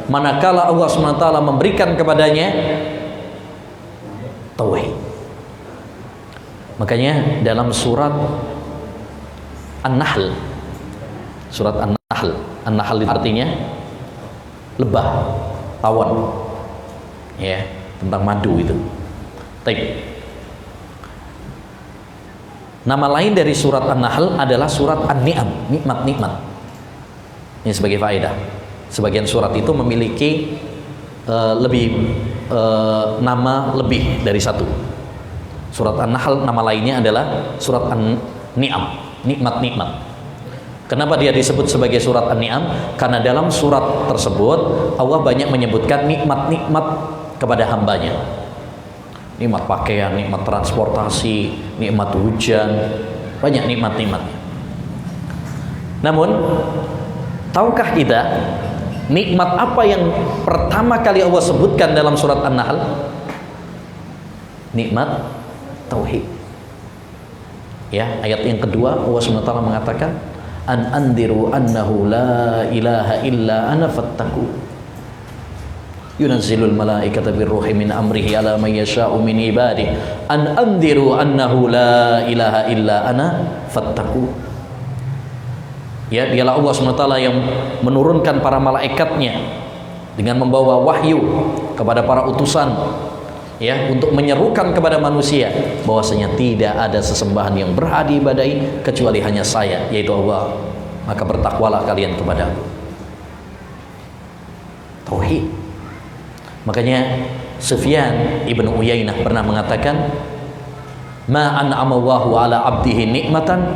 manakala Allah SWT memberikan kepadanya tauhid. Makanya dalam surat An-Nahl, surat An-Nahl, An-Nahl itu artinya lebah, tawon, ya, tentang madu itu. Baik. Nama lain dari surat An-Nahl adalah surat An-Ni'am, nikmat-nikmat. Ini sebagai faedah. Sebagian surat itu memiliki nama lebih dari satu. Surat An-Nahl nama lainnya adalah surat An-Ni'am, nikmat-nikmat. Kenapa dia disebut sebagai surat An-Ni'am? Karena dalam surat tersebut Allah banyak menyebutkan nikmat-nikmat kepada hambanya. Nikmat pakaian, nikmat transportasi, nikmat hujan, banyak nikmat-nikmatnya. Namun, tahukah kita nikmat apa yang pertama kali Allah sebutkan dalam surat An-Nahl? Nikmat tauhid. Ya, ayat yang kedua Allah SWT mengatakan, an andiru annahu la ilaha illa ana fattaku. Yunazzilul malaikata birruhi min amrihi ala man yasha'u min ibadihi an andiru annahu la ilaha illa ana fattaku. Ya, dialah Allah SWT yang menurunkan para malaikatnya dengan membawa wahyu kepada para utusan, ya, untuk menyerukan kepada manusia bahwasanya tidak ada sesembahan yang berhak diibadahi kecuali hanya saya, yaitu Allah. Maka bertakwalah kalian kepada Aku. Tauhid. Makanya Sufyan ibnu Uyainah pernah mengatakan, ma an'amallahu ala abdihi nikmatan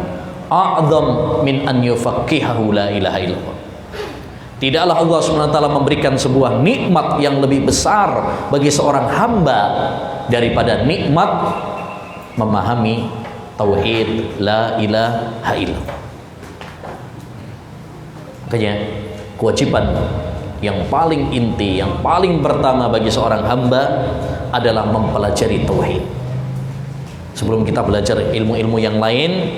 a'zam min an yufaqqihahu la ilaha illallah. Tidaklah Allah SWT memberikan sebuah nikmat yang lebih besar bagi seorang hamba daripada nikmat memahami tauhid la ilaha illallah. Makanya kewajiban yang paling inti, yang paling pertama bagi seorang hamba adalah mempelajari tauhid. Sebelum kita belajar ilmu-ilmu yang lain,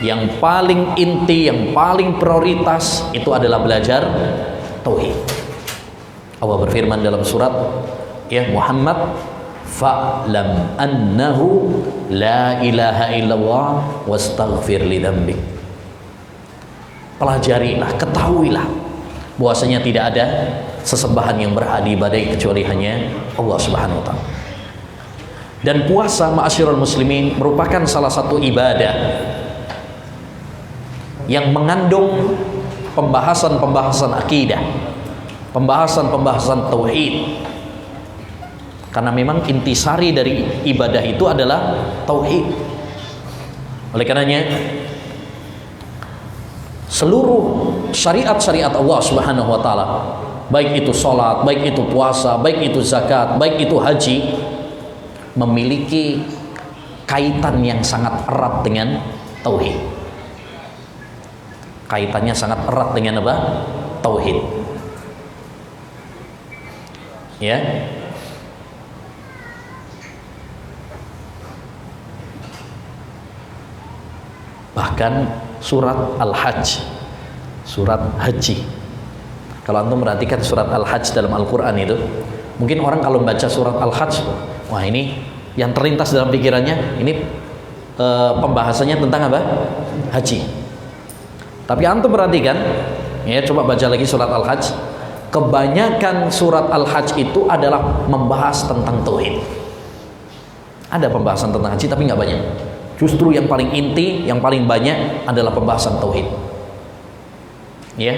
yang paling inti, yang paling prioritas itu adalah belajar tauhid. Allah berfirman dalam surat ya Muhammad, fa'lam annahu la ilaha illallah wastaghfir li dzambik. Pelajarilah, ketahuilah bahwasanya tidak ada sesembahan yang berhak diibadahi kecuali hanya Allah Subhanahu wa taala. Dan puasa, ma'asyiral muslimin, merupakan salah satu ibadah yang mengandung pembahasan-pembahasan akidah, pembahasan-pembahasan tauhid. Karena memang intisari dari ibadah itu adalah tauhid. Oleh karenanya seluruh syariat-syariat Allah Subhanahu wa taala, baik itu salat, baik itu puasa, baik itu zakat, baik itu haji, memiliki kaitan yang sangat erat dengan tauhid. Kaitannya sangat erat dengan apa? Tauhid. Ya. Bahkan surat Al-Hajj, surat haji, kalau antum perhatikan surat Al-Hajj dalam Al-Quran itu, mungkin orang kalau membaca surat Al-Hajj, wah ini yang terlintas dalam pikirannya, ini pembahasannya tentang apa? Haji. Tapi antum perhatikan, ya, coba baca lagi surat Al-Hajj. Kebanyakan surat Al-Hajj itu adalah membahas tentang tauhid. Ada pembahasan tentang haji tapi nggak banyak. Justru yang paling inti, yang paling banyak adalah pembahasan tauhid. Ya,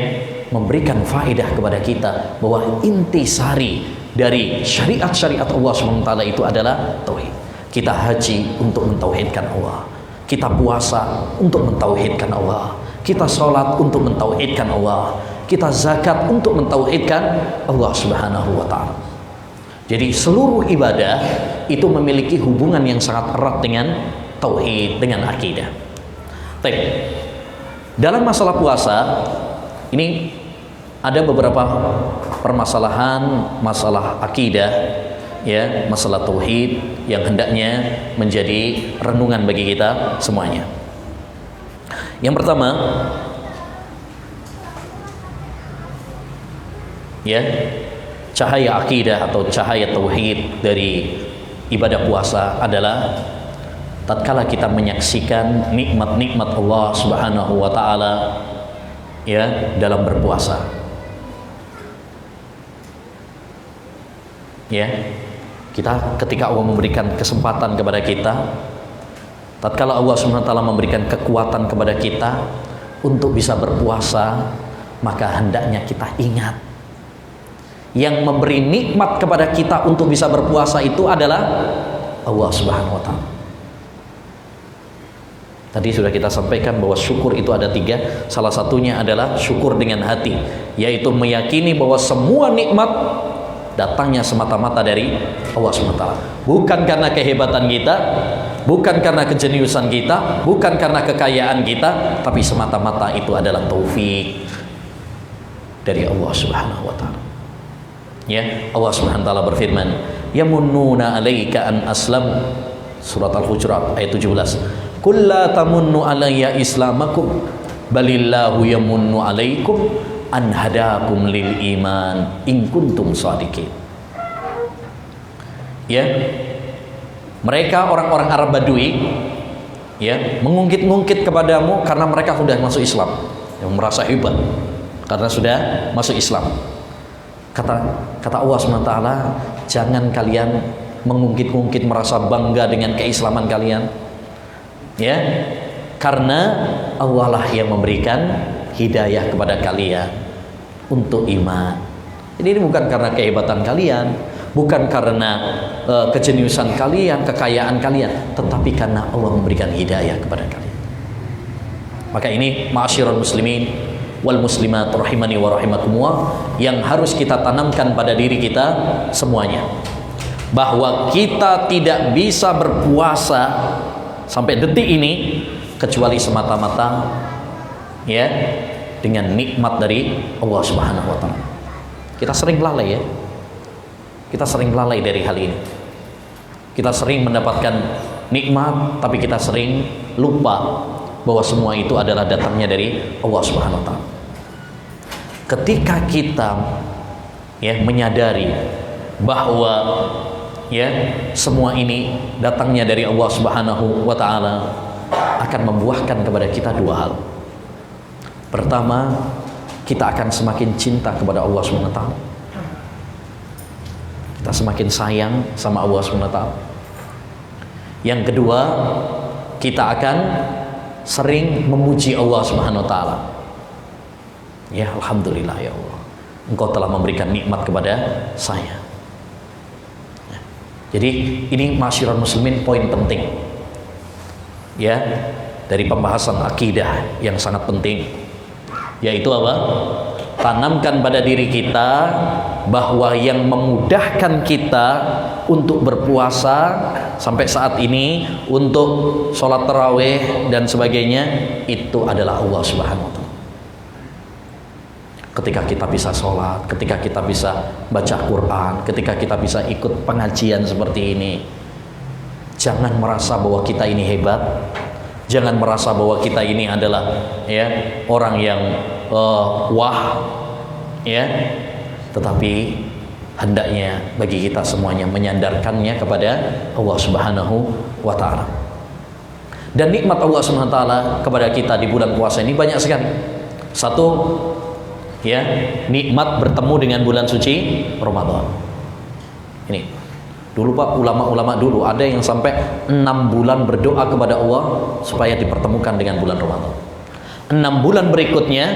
memberikan faedah kepada kita bahwa intisari dari syariat-syariat Allah SWT itu adalah tauhid. Kita haji untuk mentauhidkan Allah. Kita puasa untuk mentauhidkan Allah. Kita sholat untuk mentauhidkan Allah. kita zakat untuk mentauhidkan Allah Subhanahu wa taala. Jadi seluruh ibadah itu memiliki hubungan yang sangat erat dengan tauhid, dengan akidah. Baik. Dalam masalah puasa ini ada beberapa permasalahan, masalah akidah, ya, masalah tauhid yang hendaknya menjadi renungan bagi kita semuanya. Yang pertama, ya, cahaya akidah atau cahaya tauhid dari ibadah puasa adalah tatkala kita menyaksikan nikmat-nikmat Allah Subhanahu wa taala, ya, dalam berpuasa. Ya, kita ketika Allah memberikan kesempatan kepada kita, tatkala Allah Subhanahu wa taala memberikan kekuatan kepada kita untuk bisa berpuasa, maka hendaknya kita ingat yang memberi nikmat kepada kita untuk bisa berpuasa itu adalah Allah Subhanahu wa taala. Tadi sudah kita sampaikan bahwa syukur itu ada 3. Salah satunya adalah syukur dengan hati, yaitu meyakini bahwa semua nikmat datangnya semata-mata dari Allah Subhanahu wa taala. Bukan karena kehebatan kita, bukan karena kejeniusan kita, bukan karena kekayaan kita, tapi semata-mata itu adalah taufik dari Allah Subhanahu wa taala. Ya, Allah Subhanahu wa taala berfirman, "Yamunnuna 'alaika an aslam." Surat Al-Hujurat ayat 17. "Qul la tamunnu 'alayya islamakum, balillahu yamunnu 'alaikum an hadakum lil iman in kuntum shadiqin." Ya. Mereka orang-orang Arab Badui, ya, mengungkit-ungkit kepadamu karena mereka sudah masuk Islam, yang merasa hebat karena sudah masuk Islam. Kata Allah SWT, jangan kalian mengungkit-ungkit merasa bangga dengan keislaman kalian, ya, karena Allah lah yang memberikan hidayah kepada kalian untuk iman. Jadi ini bukan karena kehebatan kalian, bukan karena kejeniusan kalian, kekayaan kalian, tetapi karena Allah memberikan hidayah kepada kalian. Maka ini ma'asyiral muslimin wal muslimat rahimani wa rahimakumullah, yang harus kita tanamkan pada diri kita semuanya, bahwa kita tidak bisa berpuasa sampai detik ini kecuali semata-mata, ya, dengan nikmat dari Allah Subhanahu wa taala. Kita sering lalai, ya. Kita sering lalai dari hal ini. Kita sering mendapatkan nikmat, tapi kita sering lupa bahwa semua itu adalah datangnya dari Allah Subhanahu wa taala. Ketika kita, ya, menyadari bahwa, ya, semua ini datangnya dari Allah Subhanahu wa taala, akan membuahkan kepada kita 2 hal. Pertama, kita akan semakin cinta kepada Allah Subhanahu wa taala. Kita semakin sayang sama Allah Subhanahu wa taala. Yang kedua, kita akan sering memuji Allah Subhanahu wa taala. Ya, alhamdulillah ya Allah, Engkau telah memberikan nikmat kepada saya. Ya. Jadi ini ma'asyiral muslimin poin penting, ya, dari pembahasan akidah yang sangat penting, yaitu apa? Tanamkan pada diri kita bahwa yang memudahkan kita untuk berpuasa sampai saat ini, untuk sholat tarawih dan sebagainya, itu adalah Allah Subhanahu wa taala. Ketika kita bisa sholat, ketika kita bisa baca Quran, ketika kita bisa ikut pengajian seperti ini, jangan merasa bahwa kita ini hebat, jangan merasa bahwa kita ini adalah, ya, orang yang wah, ya, tetapi hendaknya bagi kita semuanya menyandarkannya kepada Allah Subhanahu wa taala. Dan nikmat Allah Subhanahu wa taala kepada kita di bulan puasa ini banyak sekali. Satu, ya, nikmat bertemu dengan bulan suci Ramadan. Ini dulu Pak, ulama-ulama dulu ada yang sampai 6 bulan berdoa kepada Allah supaya dipertemukan dengan bulan Ramadan. 6 bulan berikutnya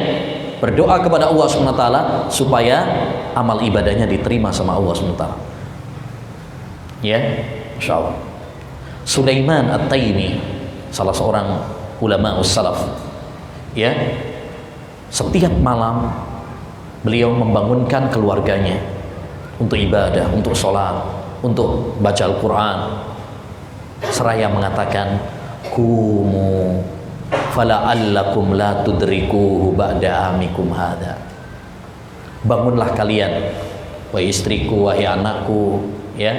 berdoa kepada Allah SWT supaya amal ibadahnya diterima sama Allah SWT. Ya, insyaallah. Sulaiman At-Taimi, salah seorang ulama salaf, ya, setiap malam beliau membangunkan keluarganya untuk ibadah, untuk sholat, untuk baca Al-Quran, seraya mengatakan, kumu fala'allakum la tudrikuhu ba'da amikum hadha. Bangunlah kalian, wahai istriku, wahai anakku, ya,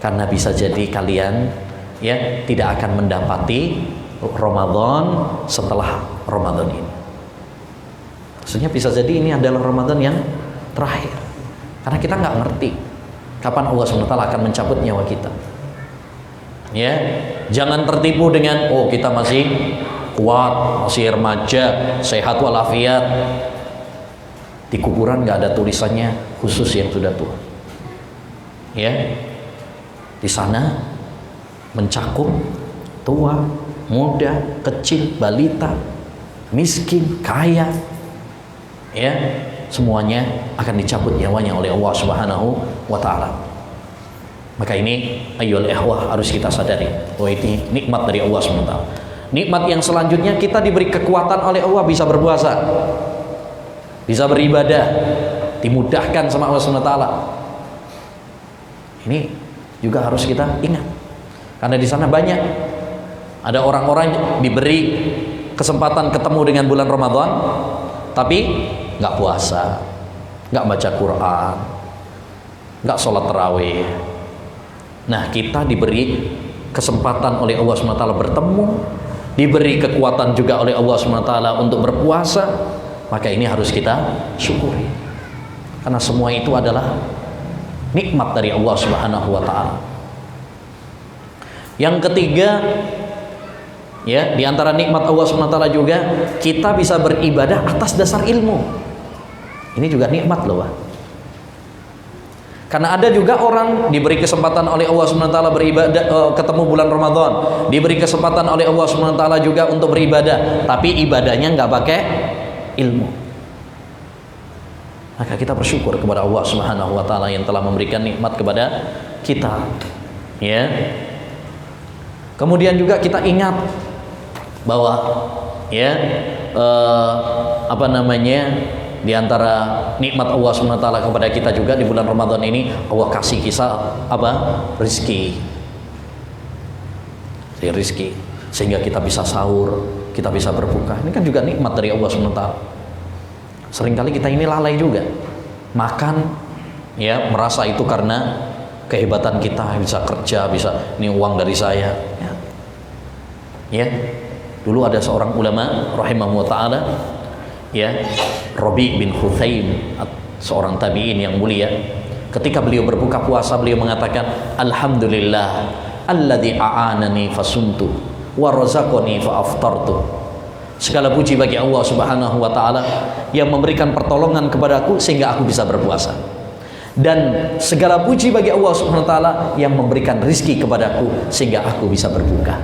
karena bisa jadi kalian ya tidak akan mendapati Ramadan setelah Ramadan ini. Maksudnya bisa jadi ini adalah Ramadan yang terakhir, karena kita nggak ngerti kapan Allah SWT akan mencabut nyawa kita. Ya, jangan tertipu dengan oh kita masih kuat, masih remaja, sehat walafiat. Di kuburan nggak ada tulisannya khusus yang sudah tua. Ya, di sana mencakup tua, muda, kecil, balita, miskin, kaya. Ya, semuanya akan dicabut nyawanya oleh Allah Subhanahu wa taala. Maka ini ayyul ikhwah harus kita sadari bahwa ini nikmat dari Allah SWT. Nikmat yang selanjutnya, kita diberi kekuatan oleh Allah bisa berpuasa, bisa beribadah, dimudahkan sama Allah SWT. Ini juga harus kita ingat, karena di sana banyak ada orang-orang diberi kesempatan ketemu dengan bulan Ramadan tapi nggak puasa, nggak baca Quran, nggak sholat tarawih. Nah, kita diberi kesempatan oleh Allah SWT bertemu, diberi kekuatan juga oleh Allah SWT untuk berpuasa, maka ini harus kita syukuri, karena semua itu adalah nikmat dari Allah Subhanahu wa taala. Yang ketiga, ya, di antara nikmat Allah SWT juga kita bisa beribadah atas dasar ilmu. Ini juga nikmat loh, Pak. Karena ada juga orang diberi kesempatan oleh Allah SWT beribadah, ketemu bulan Ramadan, diberi kesempatan oleh Allah SWT juga untuk beribadah, tapi ibadahnya nggak pakai ilmu. Maka kita bersyukur kepada Allah Subhanahu wa taala yang telah memberikan nikmat kepada kita. Ya. Kemudian juga kita ingat bahwa ya di antara nikmat Allah SWT kepada kita juga di bulan Ramadan ini, Allah kasih kisah rizki, sehingga kita bisa sahur, kita bisa berbuka. Ini kan juga nikmat dari Allah SWT. Seringkali kita ini lalai juga makan, ya, merasa itu karena kehebatan kita, bisa kerja, bisa ini uang dari saya, ya. Dulu ada seorang ulama rahimahullah ta'ala, ya, Rabi bin Khuthaim, seorang tabi'in yang mulia. Ketika beliau berbuka puasa, beliau mengatakan, alhamdulillah alladzi a'anani fasumtu wa razaqani fa aftartu. Segala puji bagi Allah Subhanahu wa taala yang memberikan pertolongan kepadaku sehingga aku bisa berpuasa. Dan segala puji bagi Allah Subhanahu wa taala yang memberikan rizki kepadaku sehingga aku bisa berbuka.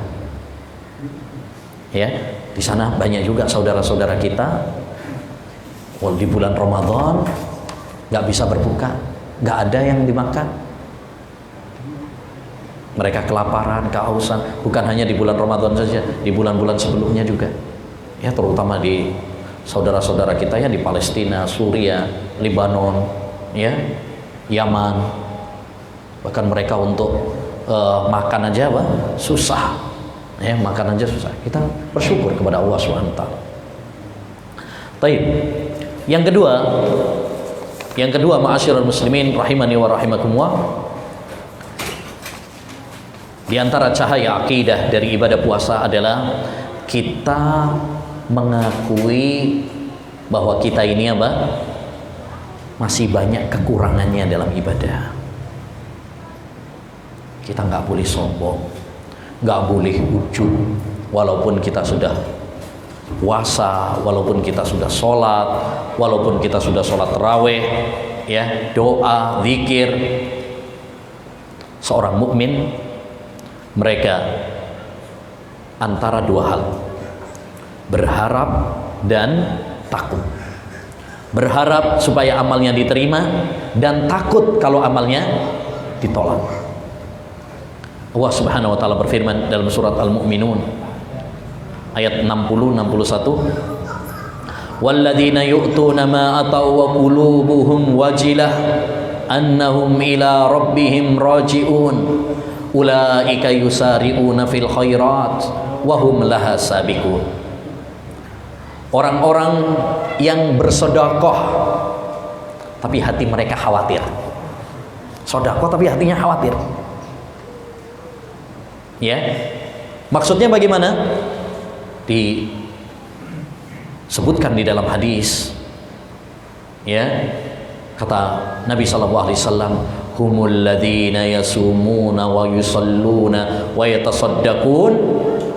Ya, di sana banyak juga saudara-saudara kita di bulan Ramadan nggak bisa berbuka, nggak ada yang dimakan. Mereka kelaparan, kehausan, bukan hanya di bulan Ramadan saja, di bulan-bulan sebelumnya juga. Ya, terutama di saudara-saudara kita ya di Palestina, Suria, Lebanon, ya, Yaman. Bahkan mereka untuk makan aja susah. Ya, makan aja susah. Kita bersyukur kepada Allah SWT. Baik. Yang kedua, ma'asyiral muslimin rahimani wa rahimakumullah, di antara cahaya akidah dari ibadah puasa adalah kita mengakui bahwa kita ini masih banyak kekurangannya dalam ibadah. Kita nggak boleh sombong, nggak boleh ujub, walaupun kita sudah puasa, walaupun kita sudah sholat, walaupun kita sudah sholat tarawih, ya, doa, zikir. Seorang mukmin, mereka antara dua hal, berharap dan takut. Berharap supaya amalnya diterima dan takut kalau amalnya ditolak. Allah Subhanahu wa taala berfirman dalam surat Al-Mu'minun ayat 60-61, walladzina yu'tuna ma ataw wa qulubuhum wajilah annahum ila rabbihim raji'un ulaika yusari'una fil khairat wa hum laha sabiqun. Orang-orang yang bersedekah tapi hati mereka khawatir. Sedekah tapi hatinya khawatir. Ya. Maksudnya bagaimana? Disebutkan di dalam hadis. Ya. Kata Nabi sallallahu alaihi wasallam, humul ladzina yasumuna wa yusalluna wa yatasaddaqun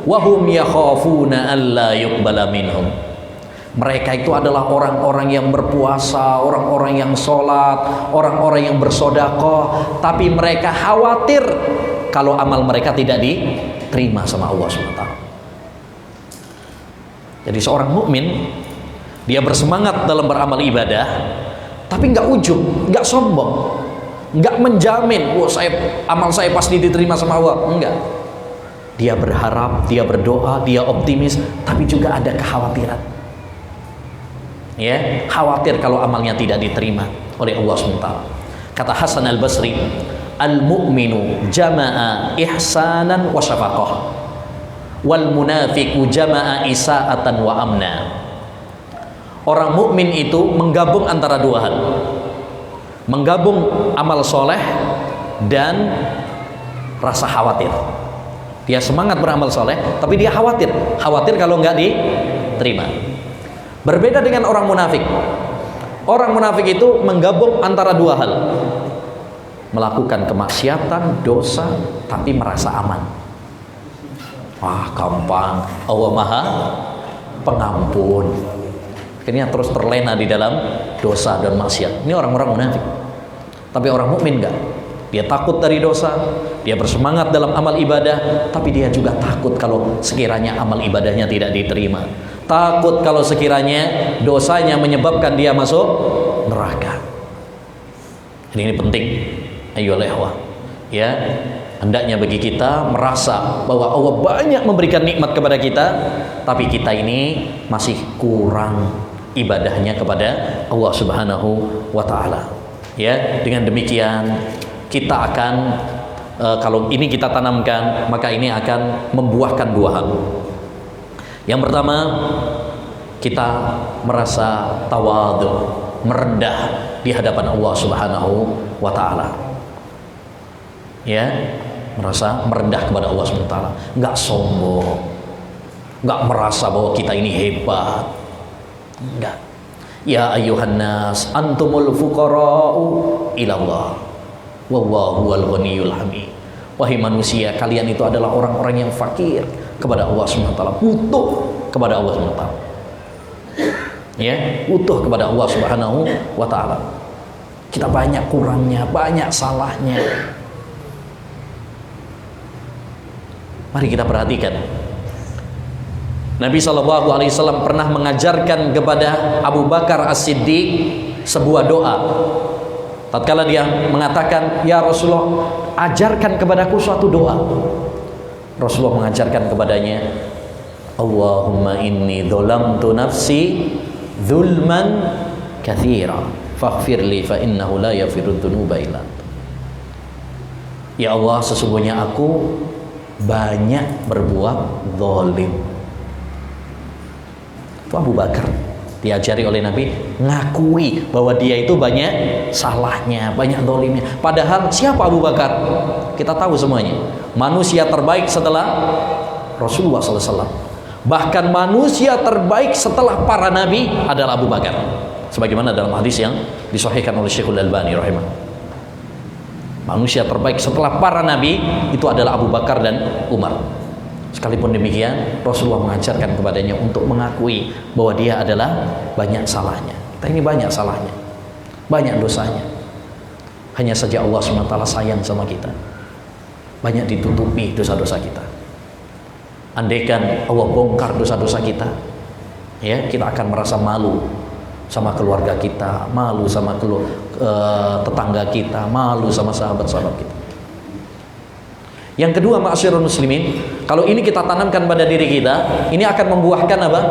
wa hum yakhafuna alla yuqbala minhum. Mereka itu adalah orang-orang yang berpuasa, orang-orang yang sholat, orang-orang yang bersedekah, tapi mereka khawatir kalau amal mereka tidak diterima sama Allah SWT. Jadi seorang mukmin dia bersemangat dalam beramal ibadah, tapi nggak ujub, nggak sombong, nggak menjamin, amal saya pasti diterima sama Allah. Enggak. Dia berharap, dia berdoa, dia optimis, tapi juga ada kekhawatiran. Ya, khawatir kalau amalnya tidak diterima oleh Allah SWT. Kata Hasan Al-Basri, al-mu'minu jama'a ihsanan wa syafaqah, wal munafiqu jama'a isa'atan wa amna. Orang mukmin itu menggabung antara dua hal, menggabung amal soleh dan rasa khawatir. Dia semangat beramal soleh, tapi dia khawatir kalau nggak diterima. Berbeda dengan orang munafik. Orang munafik itu menggabung antara dua hal, melakukan kemaksiatan, dosa, tapi merasa aman. Wah, gampang, Allah Maha Pengampun. Akhirnya terus terlena di dalam dosa dan maksiat. Ini orang-orang munafik. Tapi orang mukmin enggak. Dia takut dari dosa, dia bersemangat dalam amal ibadah, tapi dia juga takut kalau sekiranya amal ibadahnya tidak diterima. Takut kalau sekiranya dosanya menyebabkan dia masuk neraka. Ini penting. Ayo lehwa. Ya, hendaknya bagi kita merasa bahwa Allah banyak memberikan nikmat kepada kita, tapi kita ini masih kurang ibadahnya kepada Allah Subhanahu wa taala. Ya, dengan demikian kita akan kalau ini kita tanamkan, maka ini akan membuahkan dua hal. Yang pertama, kita merasa tawadhu, merendah di hadapan Allah Subhanahu wa taala. Ya, merasa merendah kepada Allah Subhanahu wa taala, enggak sombong, enggak merasa bahwa kita ini hebat. Enggak. Ya ayyuhan nas antumul fuqara'u ila Allah wallahu wal ghaniyyul hamid. Wahai manusia, kalian itu adalah orang-orang yang fakir kepada Allah SWT, butuh kepada Allah SWT. Ya, butuh kepada Allah Subhanahu wa taala. Kita banyak kurangnya, banyak salahnya. Mari kita perhatikan. Nabi SAW pernah mengajarkan kepada Abu Bakar As-Siddiq sebuah doa. Tatkala dia mengatakan, ya Rasulullah, ajarkan kepadaku suatu doa. Rasulullah mengajarkan kepadanya, Allahumma inni dzalamtu nafsi dzulman katsira faghfirli fa innahu la yaghfiru dzunuba illa anta. Ya Allah, sesungguhnya aku banyak berbuat zalim. Itu Abu Bakar diajari oleh Nabi, ngakui bahwa dia itu banyak salahnya, banyak zalimnya. Padahal siapa Abu Bakar? Kita tahu semuanya, manusia terbaik setelah Rasulullah SAW. Bahkan manusia terbaik setelah para nabi adalah Abu Bakar, sebagaimana dalam hadis yang disahihkan oleh Syekhul Albani rahimahullah. Manusia terbaik setelah para nabi itu adalah Abu Bakar dan Umar. Sekalipun demikian, Rasulullah mengajarkan kepadanya untuk mengakui bahwa dia adalah banyak salahnya. Kita ini banyak salahnya, banyak dosanya. Hanya saja Allah SWT sayang sama kita, banyak ditutupi dosa-dosa kita. Andaikan Allah bongkar dosa-dosa kita, ya, kita akan merasa malu sama keluarga kita, malu sama tetangga kita, malu sama sahabat-sahabat kita. Yang kedua, ma'asyiral muslimin, kalau ini kita tanamkan pada diri kita, ini akan membuahkan apa?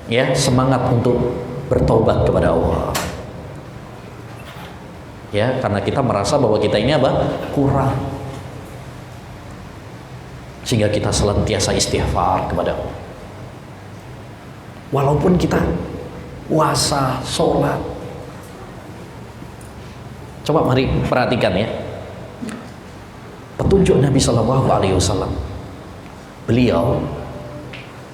ya, semangat untuk bertobat kepada Allah. Ya, karena kita merasa bahwa kita ini apa? Kurang. Sehingga kita senantiasa istighfar kepada Allah. Walaupun kita puasa, sholat. Coba mari perhatikan ya, petunjuk Nabi Shallallahu Alaihi Wasallam. Beliau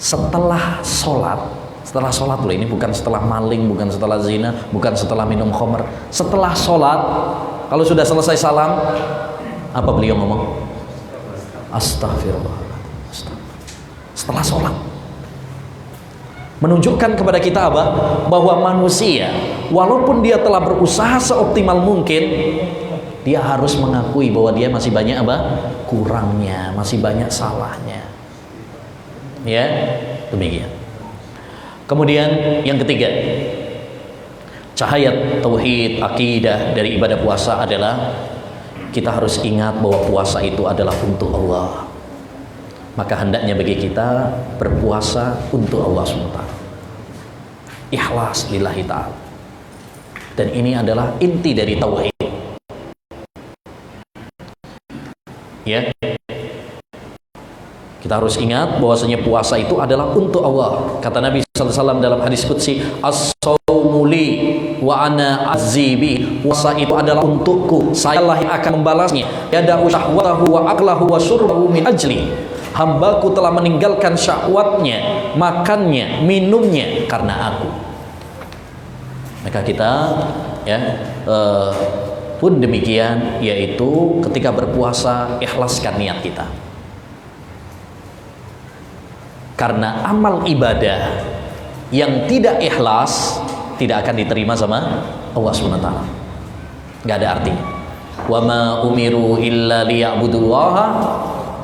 setelah sholat dulu, ini bukan setelah maling, bukan setelah zina, bukan setelah minum khamr. Setelah sholat, kalau sudah selesai salam, apa beliau ngomong? Astagfirullah. Setelah sholat, menunjukkan kepada kita apa? Bahwa manusia, walaupun dia telah berusaha seoptimal mungkin, dia harus mengakui bahwa dia masih banyak apa? Kurangnya, masih banyak salahnya. Ya, demikian. Kemudian yang ketiga, cahaya tauhid akidah dari ibadah puasa adalah kita harus ingat bahwa puasa itu adalah untuk Allah. Maka hendaknya bagi kita berpuasa untuk Allah SWT. Ikhlas lillahi ta'ala. Dan ini adalah inti dari tauhid. Ya. Kita harus ingat bahwasanya puasa itu adalah untuk Allah. Kata Nabi sallallahu alaihi wasallam dalam hadis qudsi, "As-shaumu li wa ana azibi." Puasa itu adalah untukku, sayalah yang akan membalasnya. Yada'u syahwatahu wa aqlahu wa syurbahu min ajli. Hambaku telah meninggalkan syahwatnya, makannya, minumnya karena aku. Maka kita pun demikian, yaitu ketika berpuasa ikhlaskan niat kita. Karena amal ibadah yang tidak ikhlas tidak akan diterima sama Allah SWT. Gak ada artinya. Wa ma umiru illa liya'budullaha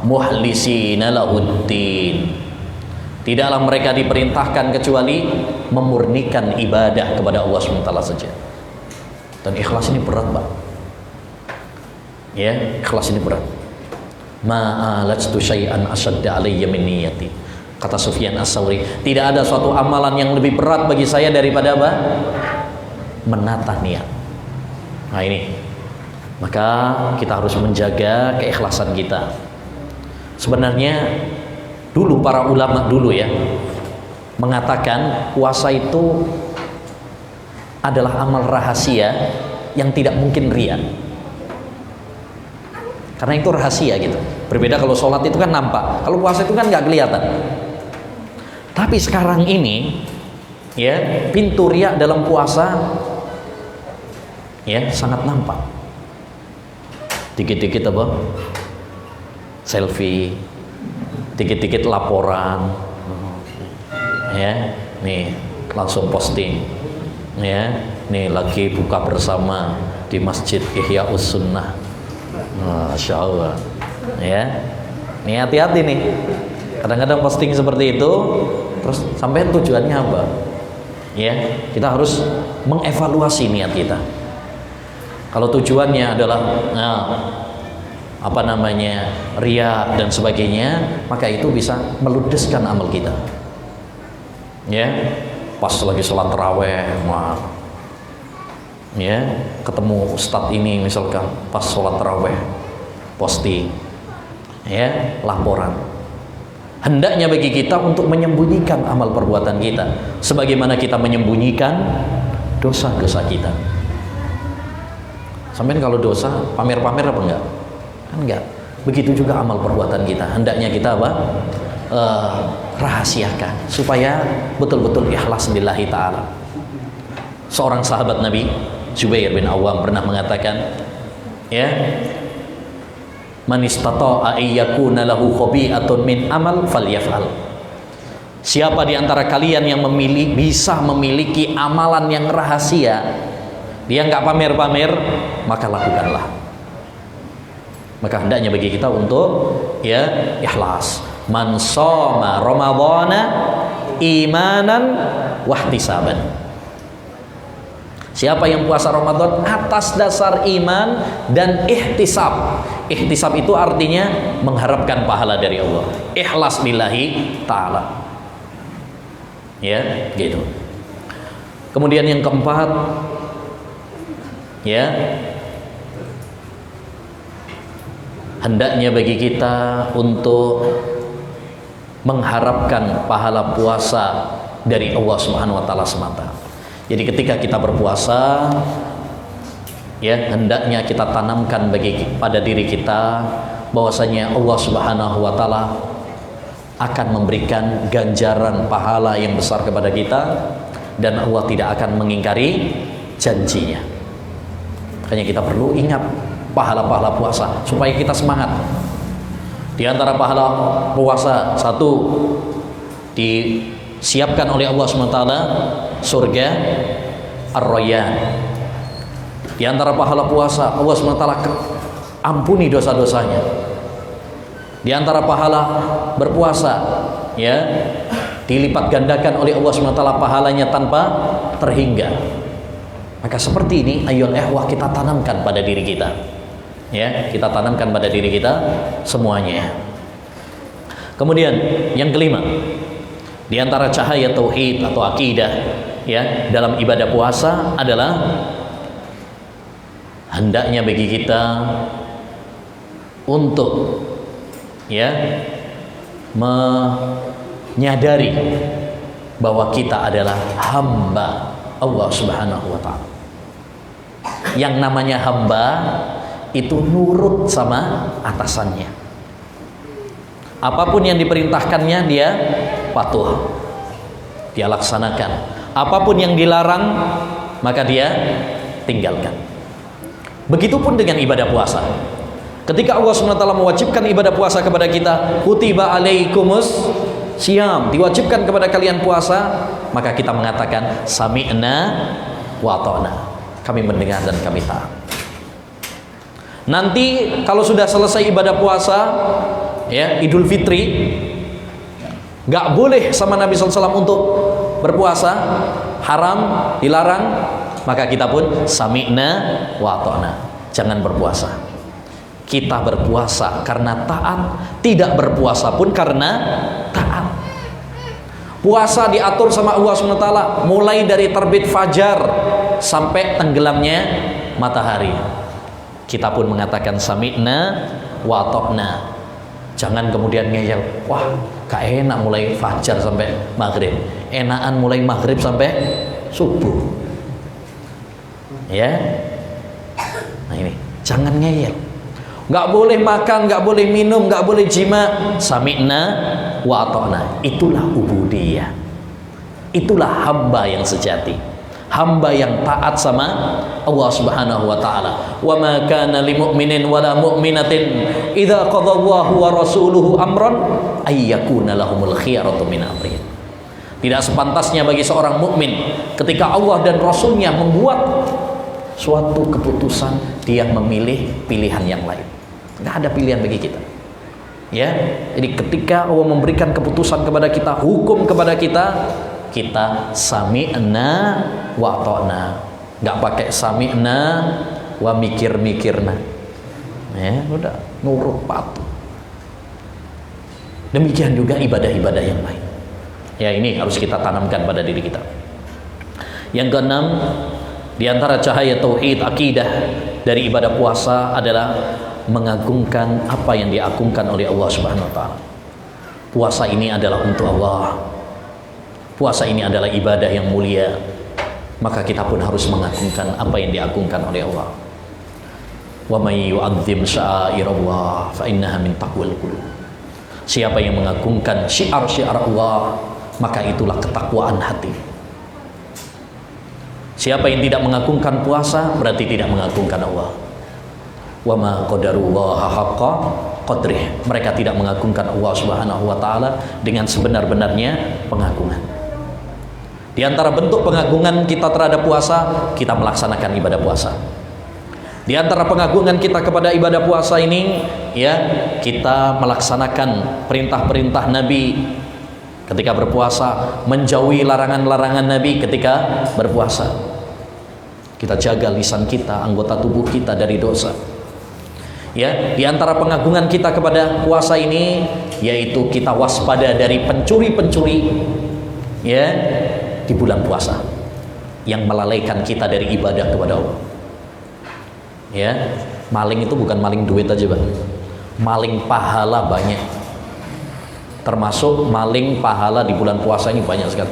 muhlisina lahuddin. Tidaklah mereka diperintahkan kecuali memurnikan ibadah kepada Allah SWT saja. Dan ikhlas ini berat, Pak. Ya, ikhlas ini berat. Ma'alajtu syai'an asyadda alayya min niyati. Kata Sufyan As-Tsauri, tidak ada suatu amalan yang lebih berat bagi saya daripada apa? Menata niat. Nah ini, maka kita harus menjaga keikhlasan kita. Sebenarnya dulu para ulama dulu ya mengatakan puasa itu adalah amal rahasia yang tidak mungkin riya. Karena itu rahasia gitu. Berbeda kalau sholat itu kan nampak, kalau puasa itu kan nggak kelihatan. Tapi sekarang ini ya, pintu riya dalam puasa ya sangat nampak. Dikit-dikit apa? Selfie, dikit-dikit laporan. Ya, nih langsung posting. Ya, nih lagi buka bersama di Masjid Ihya'us Sunnah. Masya Allah. Ya, nih hati-hati nih. Kadang-kadang posting seperti itu, terus sampai tujuannya apa? Ya, kita harus mengevaluasi niat kita. Kalau tujuannya adalah riya dan sebagainya, maka itu bisa meludeskan amal kita. Ya, pas lagi sholat taraweh, ya, ketemu ustadz ini misalkan pas sholat taraweh, posting, ya, laporan. Hendaknya bagi kita untuk menyembunyikan amal perbuatan kita, sebagaimana kita menyembunyikan dosa-dosa kita. Sampai kalau dosa pamer-pamer apa enggak? Kan enggak. Begitu juga amal perbuatan kita. Hendaknya kita apa? Rahasiakan supaya betul-betul ikhlas lillahi ta'ala. Seorang sahabat Nabi, Zubair bin Awam, pernah mengatakan, ya, man istata'a ayyakuna lahu khabi'atun min amal falyaf'al. Siapa di antara kalian yang bisa memiliki amalan yang rahasia, dia nggak pamer-pamer, maka lakukanlah. Maka hendaknya bagi kita untuk ya ikhlas. Man shoma ramadhana imanan wahtisaban. Siapa yang puasa Ramadan atas dasar iman dan ihtisab. Ihtisab itu artinya mengharapkan pahala dari Allah. Ikhlas lillahi ta'ala. Ya, gitu. Kemudian yang keempat, ya, hendaknya bagi kita untuk mengharapkan pahala puasa dari Allah Subhanahu wa taala semata. Jadi ketika kita berpuasa, ya, hendaknya kita tanamkan pada diri kita bahwasanya Allah Subhanahu wa taala akan memberikan ganjaran pahala yang besar kepada kita, dan Allah tidak akan mengingkari janjinya. Makanya kita perlu ingat pahala-pahala puasa supaya kita semangat. Di antara pahala puasa, satu, disiapkan oleh Allah SWT surga Ar-Rayyan. Di antara pahala puasa, Allah SWT ampuni dosa-dosanya. Di antara pahala berpuasa, ya, dilipat gandakan oleh Allah SWT pahalanya tanpa terhingga. Maka seperti ini, ayyul ikhwah, kita tanamkan pada diri kita, ya, kita tanamkan pada diri kita semuanya. Kemudian yang kelima, di antara cahaya tauhid atau akidah, ya, dalam ibadah puasa adalah hendaknya bagi kita untuk, ya, menyadari bahwa kita adalah hamba Allah Subhanahu wa taala. Yang namanya hamba itu nurut sama atasannya. Apapun yang diperintahkannya dia patuh, dia laksanakan. Apapun yang dilarang maka dia tinggalkan. Begitupun dengan ibadah puasa. Ketika Allah SWT mewajibkan ibadah puasa kepada kita, kutiba alaikumus syiyam, diwajibkan kepada kalian puasa, maka kita mengatakan sami'na wa ata'na, kami mendengar dan kami taat. Nanti kalau sudah selesai ibadah puasa, ya, Idul Fitri, gak boleh sama Nabi SAW untuk berpuasa, haram, dilarang, maka kita pun sami'na wa ata'na, jangan berpuasa. Kita berpuasa karena taat, tidak berpuasa pun karena taat. Puasa diatur sama Allah SWT mulai dari terbit fajar sampai tenggelamnya matahari. Kita pun mengatakan sami'na wa ata'na. Jangan kemudian ngeyel, wah, gak enak mulai fajar sampai maghrib, enakan mulai maghrib sampai subuh. Ya, nah ini, jangan ngeyel. Gak boleh makan, gak boleh minum, gak boleh jima. Sami'na wa ata'na. Itulah ubudiyah. Itulah hamba yang sejati, hamba yang taat sama Allah Subhanahu wa taala. Wa ma kana lil mu'minin wala mu'minatin idza qadallahu wa rasuluhu amran ay yakuna lahumul khiyaratu min amrihim. Tidak sepantasnya bagi seorang mukmin ketika Allah dan Rasulnya membuat suatu keputusan, dia memilih pilihan yang lain. Nggak ada pilihan bagi kita, ya. Jadi ketika Allah memberikan keputusan kepada kita, hukum kepada kita, kita sami'na wa ata'na. Nggak pakai sami'na wa mikir-mikirna, ya, udah nurut patuh. Demikian juga ibadah-ibadah yang lain, ya, ini harus kita tanamkan pada diri kita. Yang keenam, di antara cahaya tauhid akidah dari ibadah puasa adalah mengagungkan apa yang diagungkan oleh Allah Subhanahu wa taala. Puasa ini adalah untuk Allah. Puasa ini adalah ibadah yang mulia. Maka kita pun harus mengagungkan apa yang diagungkan oleh Allah. Wa may yu'azzim sya'airallah fa innaha min taqwal qulub. Siapa yang mengagungkan syiar-syiar Allah, maka itulah ketakwaan hati. Siapa yang tidak mengagungkan puasa berarti tidak mengagungkan Allah. Wa ma qadarullaha haqqa qadrih. Mereka tidak mengagungkan Allah Subhanahu wa taala dengan sebenar-benarnya pengagungan. Di antara bentuk pengagungan kita terhadap puasa, kita melaksanakan ibadah puasa. Di antara pengagungan kita kepada ibadah puasa ini, ya, kita melaksanakan perintah-perintah Nabi ketika berpuasa, menjauhi larangan-larangan Nabi ketika berpuasa. Kita jaga lisan kita, anggota tubuh kita dari dosa. Ya, di antara pengagungan kita kepada puasa ini yaitu kita waspada dari pencuri-pencuri ya di bulan puasa yang melalaikan kita dari ibadah kepada Allah. Ya, maling itu bukan maling duit aja, Pak. Maling pahala banyak. Termasuk maling pahala di bulan puasa ini banyak sekali.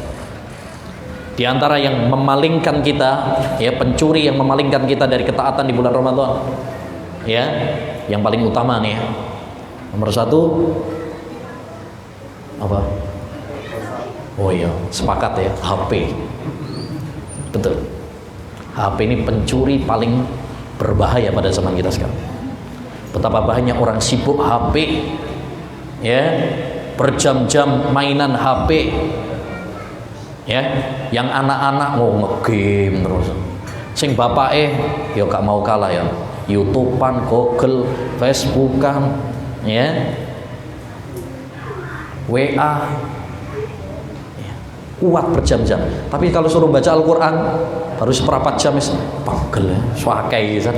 Di antara yang memalingkan kita, ya pencuri yang memalingkan kita dari ketaatan di bulan Ramadan. Ya, yang paling utama nih ya. Nomor 1 apa? Oh iya, sepakat ya, HP. Betul. HP ini pencuri paling berbahaya pada zaman kita sekarang. Betapa banyak orang sibuk HP, ya, berjam-jam mainan HP, ya, yang anak-anak mau nge-game terus. Sing bapake ya gak mau kalah ya, YouTubean, Google, Facebookan, ya, WA, ya, kuat berjam-jam. Tapi kalau suruh baca Al-Quran baru seperempat jam is pegel ya, swakai gitu.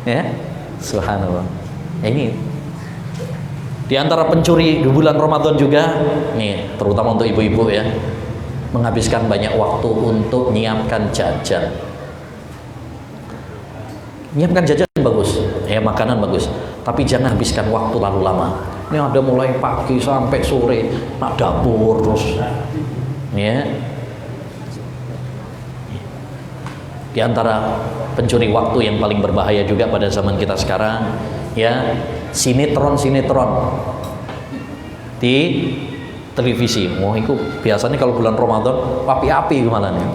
Ya, subhanallah. Ini di antara pencuri di bulan Ramadan juga nih, terutama untuk ibu-ibu ya, menghabiskan banyak waktu untuk nyiapkan jajan. Nyiapkan jajan bagus, ya makanan bagus, tapi jangan habiskan waktu lalu lama. Ini ada mulai pagi sampai sore nak dapur terus, ya. Di antara pencuri waktu yang paling berbahaya juga pada zaman kita sekarang, ya, sinetron di televisi. Wah, itu biasanya kalau bulan Ramadan api-api gimana nih?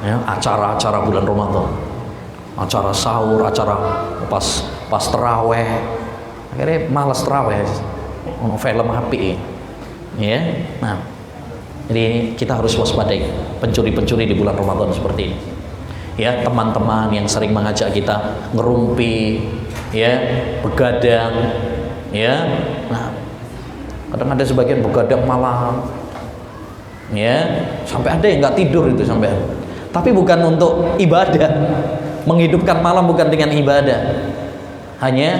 Ya, acara-acara bulan Ramadan, acara sahur, acara pas terawih, akhirnya malas terawih, film api, ya. Nah, jadi kita harus waspadai pencuri-pencuri di bulan Ramadan seperti ini. Ya, teman-teman yang sering mengajak kita ngerumpi, ya, begadang, ya. Nah, kadang ada sebagian begadang malam, ya, sampai ada yang nggak tidur itu sampai. Tapi bukan untuk ibadah, menghidupkan malam bukan dengan ibadah, hanya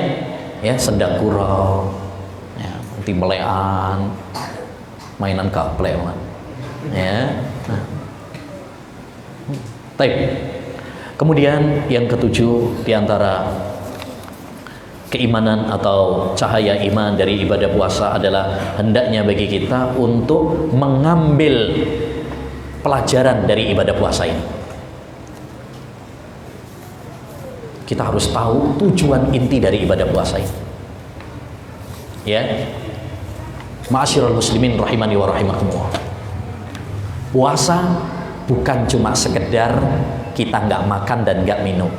ya sedang gurau, ya, timelean, mainan gaple, ya. Nah, baik. Kemudian yang ketujuh di antara keimanan atau cahaya iman dari ibadah puasa adalah hendaknya bagi kita untuk mengambil pelajaran dari ibadah puasa ini. Kita harus tahu tujuan inti dari ibadah puasa ini. Ya. Ma'asyiral muslimin rahimani wa rahimakumullah. Puasa bukan cuma sekedar kita nggak makan dan nggak minum.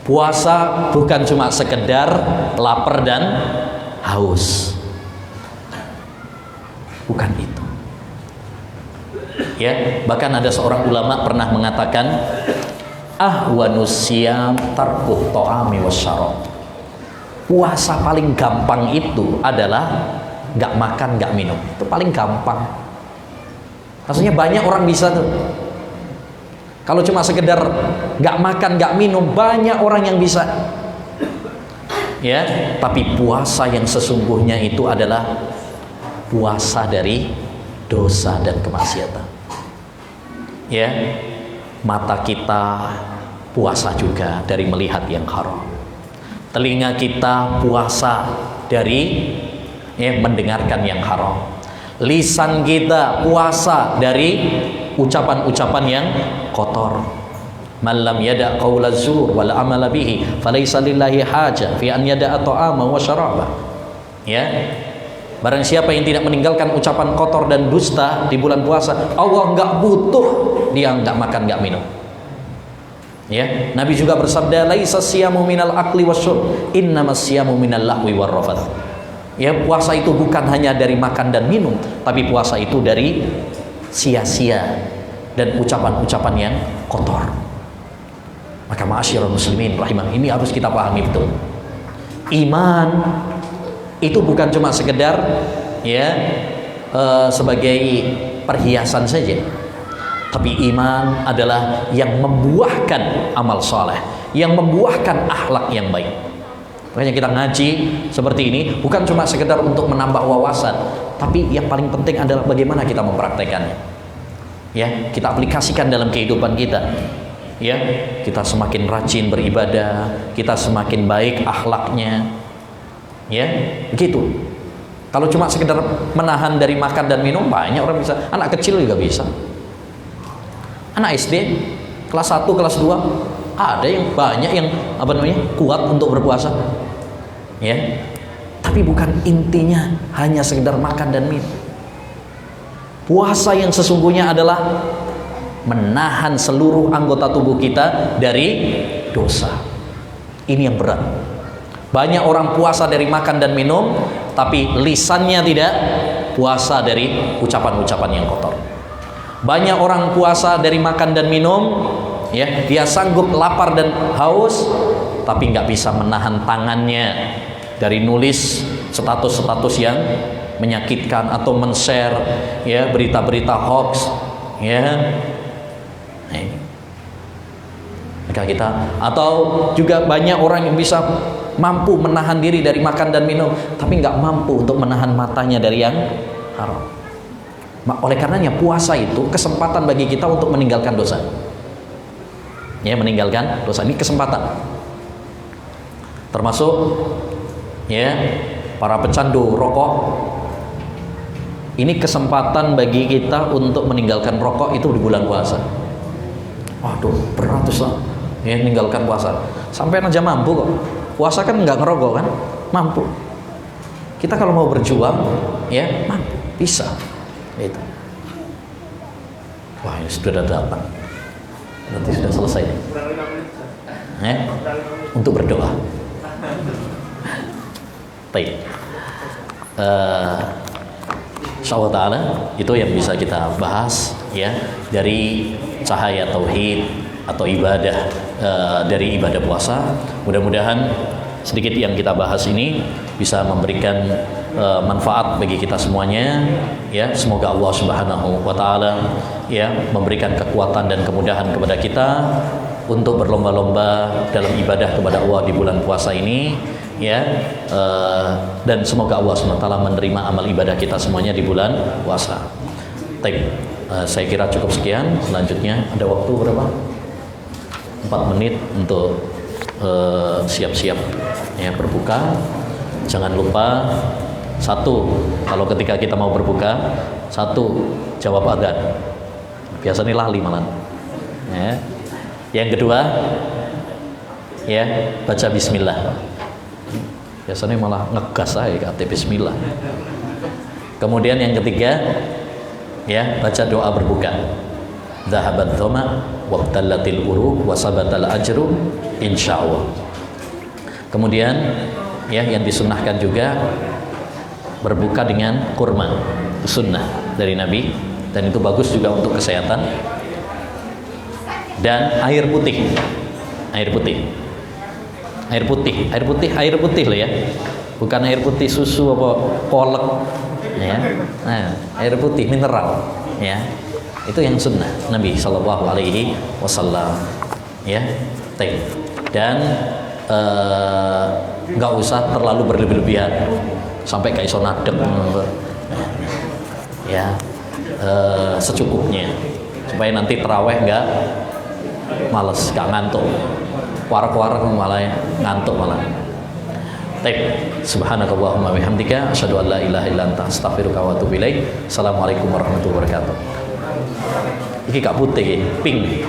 Puasa bukan cuma sekedar lapar dan haus. Bukan itu. Ya, bahkan ada seorang ulama pernah mengatakan, ahwanus siyam tarkuh ta'ami wasyarab. Puasa paling gampang itu adalah nggak makan, nggak minum. Itu paling gampang. Maksudnya banyak orang bisa tuh. Kalau cuma sekedar nggak makan, nggak minum, banyak orang yang bisa. Ya, tapi puasa yang sesungguhnya itu adalah puasa dari dosa dan kemaksiatan. Ya, mata kita puasa juga dari melihat yang haram. Telinga kita puasa dari mendengarkan yang haram. Lisan kita puasa dari ucapan-ucapan yang kotor. Man lam yada' qaula zur wal amala bihi falaysa lillahi haja fi an yada'a ta'ama wa syaraba. Ya. Barang siapa yang tidak meninggalkan ucapan kotor dan dusta di bulan puasa, Allah enggak butuh dia enggak makan, enggak minum. Ya, Nabi juga bersabda, laisa siyamu minal akli wasyurb, innamas siyamu minal lahwi war rafath. Ya, puasa itu bukan hanya dari makan dan minum, tapi puasa itu dari sia-sia dan ucapan-ucapan yang kotor. Maka ma'asyiral muslimin rahimah, ini harus kita pahami betul. Iman itu bukan cuma sekedar sebagai perhiasan saja, tapi iman adalah yang membuahkan amal soleh, yang membuahkan akhlak yang baik. Makanya kita ngaji seperti ini bukan cuma sekedar untuk menambah wawasan, tapi yang paling penting adalah bagaimana kita mempraktekannya. Ya, kita aplikasikan dalam kehidupan kita. Ya, kita semakin rajin beribadah, kita semakin baik akhlaknya. Ya, begitu. Kalau cuma sekedar menahan dari makan dan minum, banyak orang bisa. Anak kecil juga bisa. Anak SD kelas 1, kelas 2, ada yang banyak yang kuat untuk berpuasa. Ya. Tapi bukan intinya hanya sekedar makan dan minum. Puasa yang sesungguhnya adalah menahan seluruh anggota tubuh kita dari dosa. Ini yang berat. Banyak orang puasa dari makan dan minum, tapi lisannya tidak puasa dari ucapan-ucapan yang kotor. Banyak orang puasa dari makan dan minum, ya, dia sanggup lapar dan haus, tapi nggak bisa menahan tangannya dari nulis status-status yang menyakitkan atau men-share ya berita-berita hoax, ya. Nah, maka kita, atau juga banyak orang yang bisa mampu menahan diri dari makan dan minum, tapi nggak mampu untuk menahan matanya dari yang haram. Oleh karenanya puasa itu kesempatan bagi kita untuk meninggalkan dosa. Ya, meninggalkan dosa ini kesempatan. Termasuk ya para pecandu rokok. Ini kesempatan bagi kita untuk meninggalkan rokok itu di bulan puasa. Waduh, berat lah. Ya, meninggalkan puasa. Sampai aja mampu kok. Puasa kan nggak ngerokok kan? Mampu. Kita kalau mau berjuang, ya mampu, bisa. Itu. Wah, ini sudah datang. Nanti sudah selesai. Untuk berdoa. Baik. Insyaallah ta'ala itu yang bisa kita bahas ya dari cahaya tauhid atau ibadah dari ibadah puasa. Mudah-mudahan sedikit yang kita bahas ini bisa memberikan manfaat bagi kita semuanya ya. Semoga Allah Subhanahu wa taala ya memberikan kekuatan dan kemudahan kepada kita untuk berlomba-lomba dalam ibadah kepada Allah di bulan puasa ini ya, dan semoga Allah SWT menerima amal ibadah kita semuanya di bulan puasa. Baik, saya kira cukup sekian. Selanjutnya ada waktu berapa? 4 menit untuk siap-siap ya berbuka. Jangan lupa, satu, kalau ketika kita mau berbuka, satu, jawab adzan. Biasanya lali malah ya. Yang kedua ya, baca bismillah. Biasanya malah ngegas aja kata bismillah. Kemudian yang ketiga ya, baca doa berbuka. Dhahabat dhama wabtallatil uruq wasabatal ajru insyaallah. Kemudian ya, yang disunnahkan juga berbuka dengan kurma. Itu sunnah dari Nabi dan itu bagus juga untuk kesehatan. Dan air putih. Air putih loh ya, bukan air putih susu apa kolak ya. Nah, air putih mineral ya, itu yang sunnah Nabi Shallallahu Alaihi Wasallam ya. Dan nggak usah terlalu berlebihan sampai kayak sonadek ya, secukupnya supaya nanti terawih nggak males, nggak ngantuk. Warak-warak malah ngantuk malah. Baik, subhanakallahumma bihamdika asyhadu an la ilaha illa anta astaghfiruka wa atubu ilaik. Assalamualaikum warahmatullahi wabarakatuh. Iki gak putih iki, pink.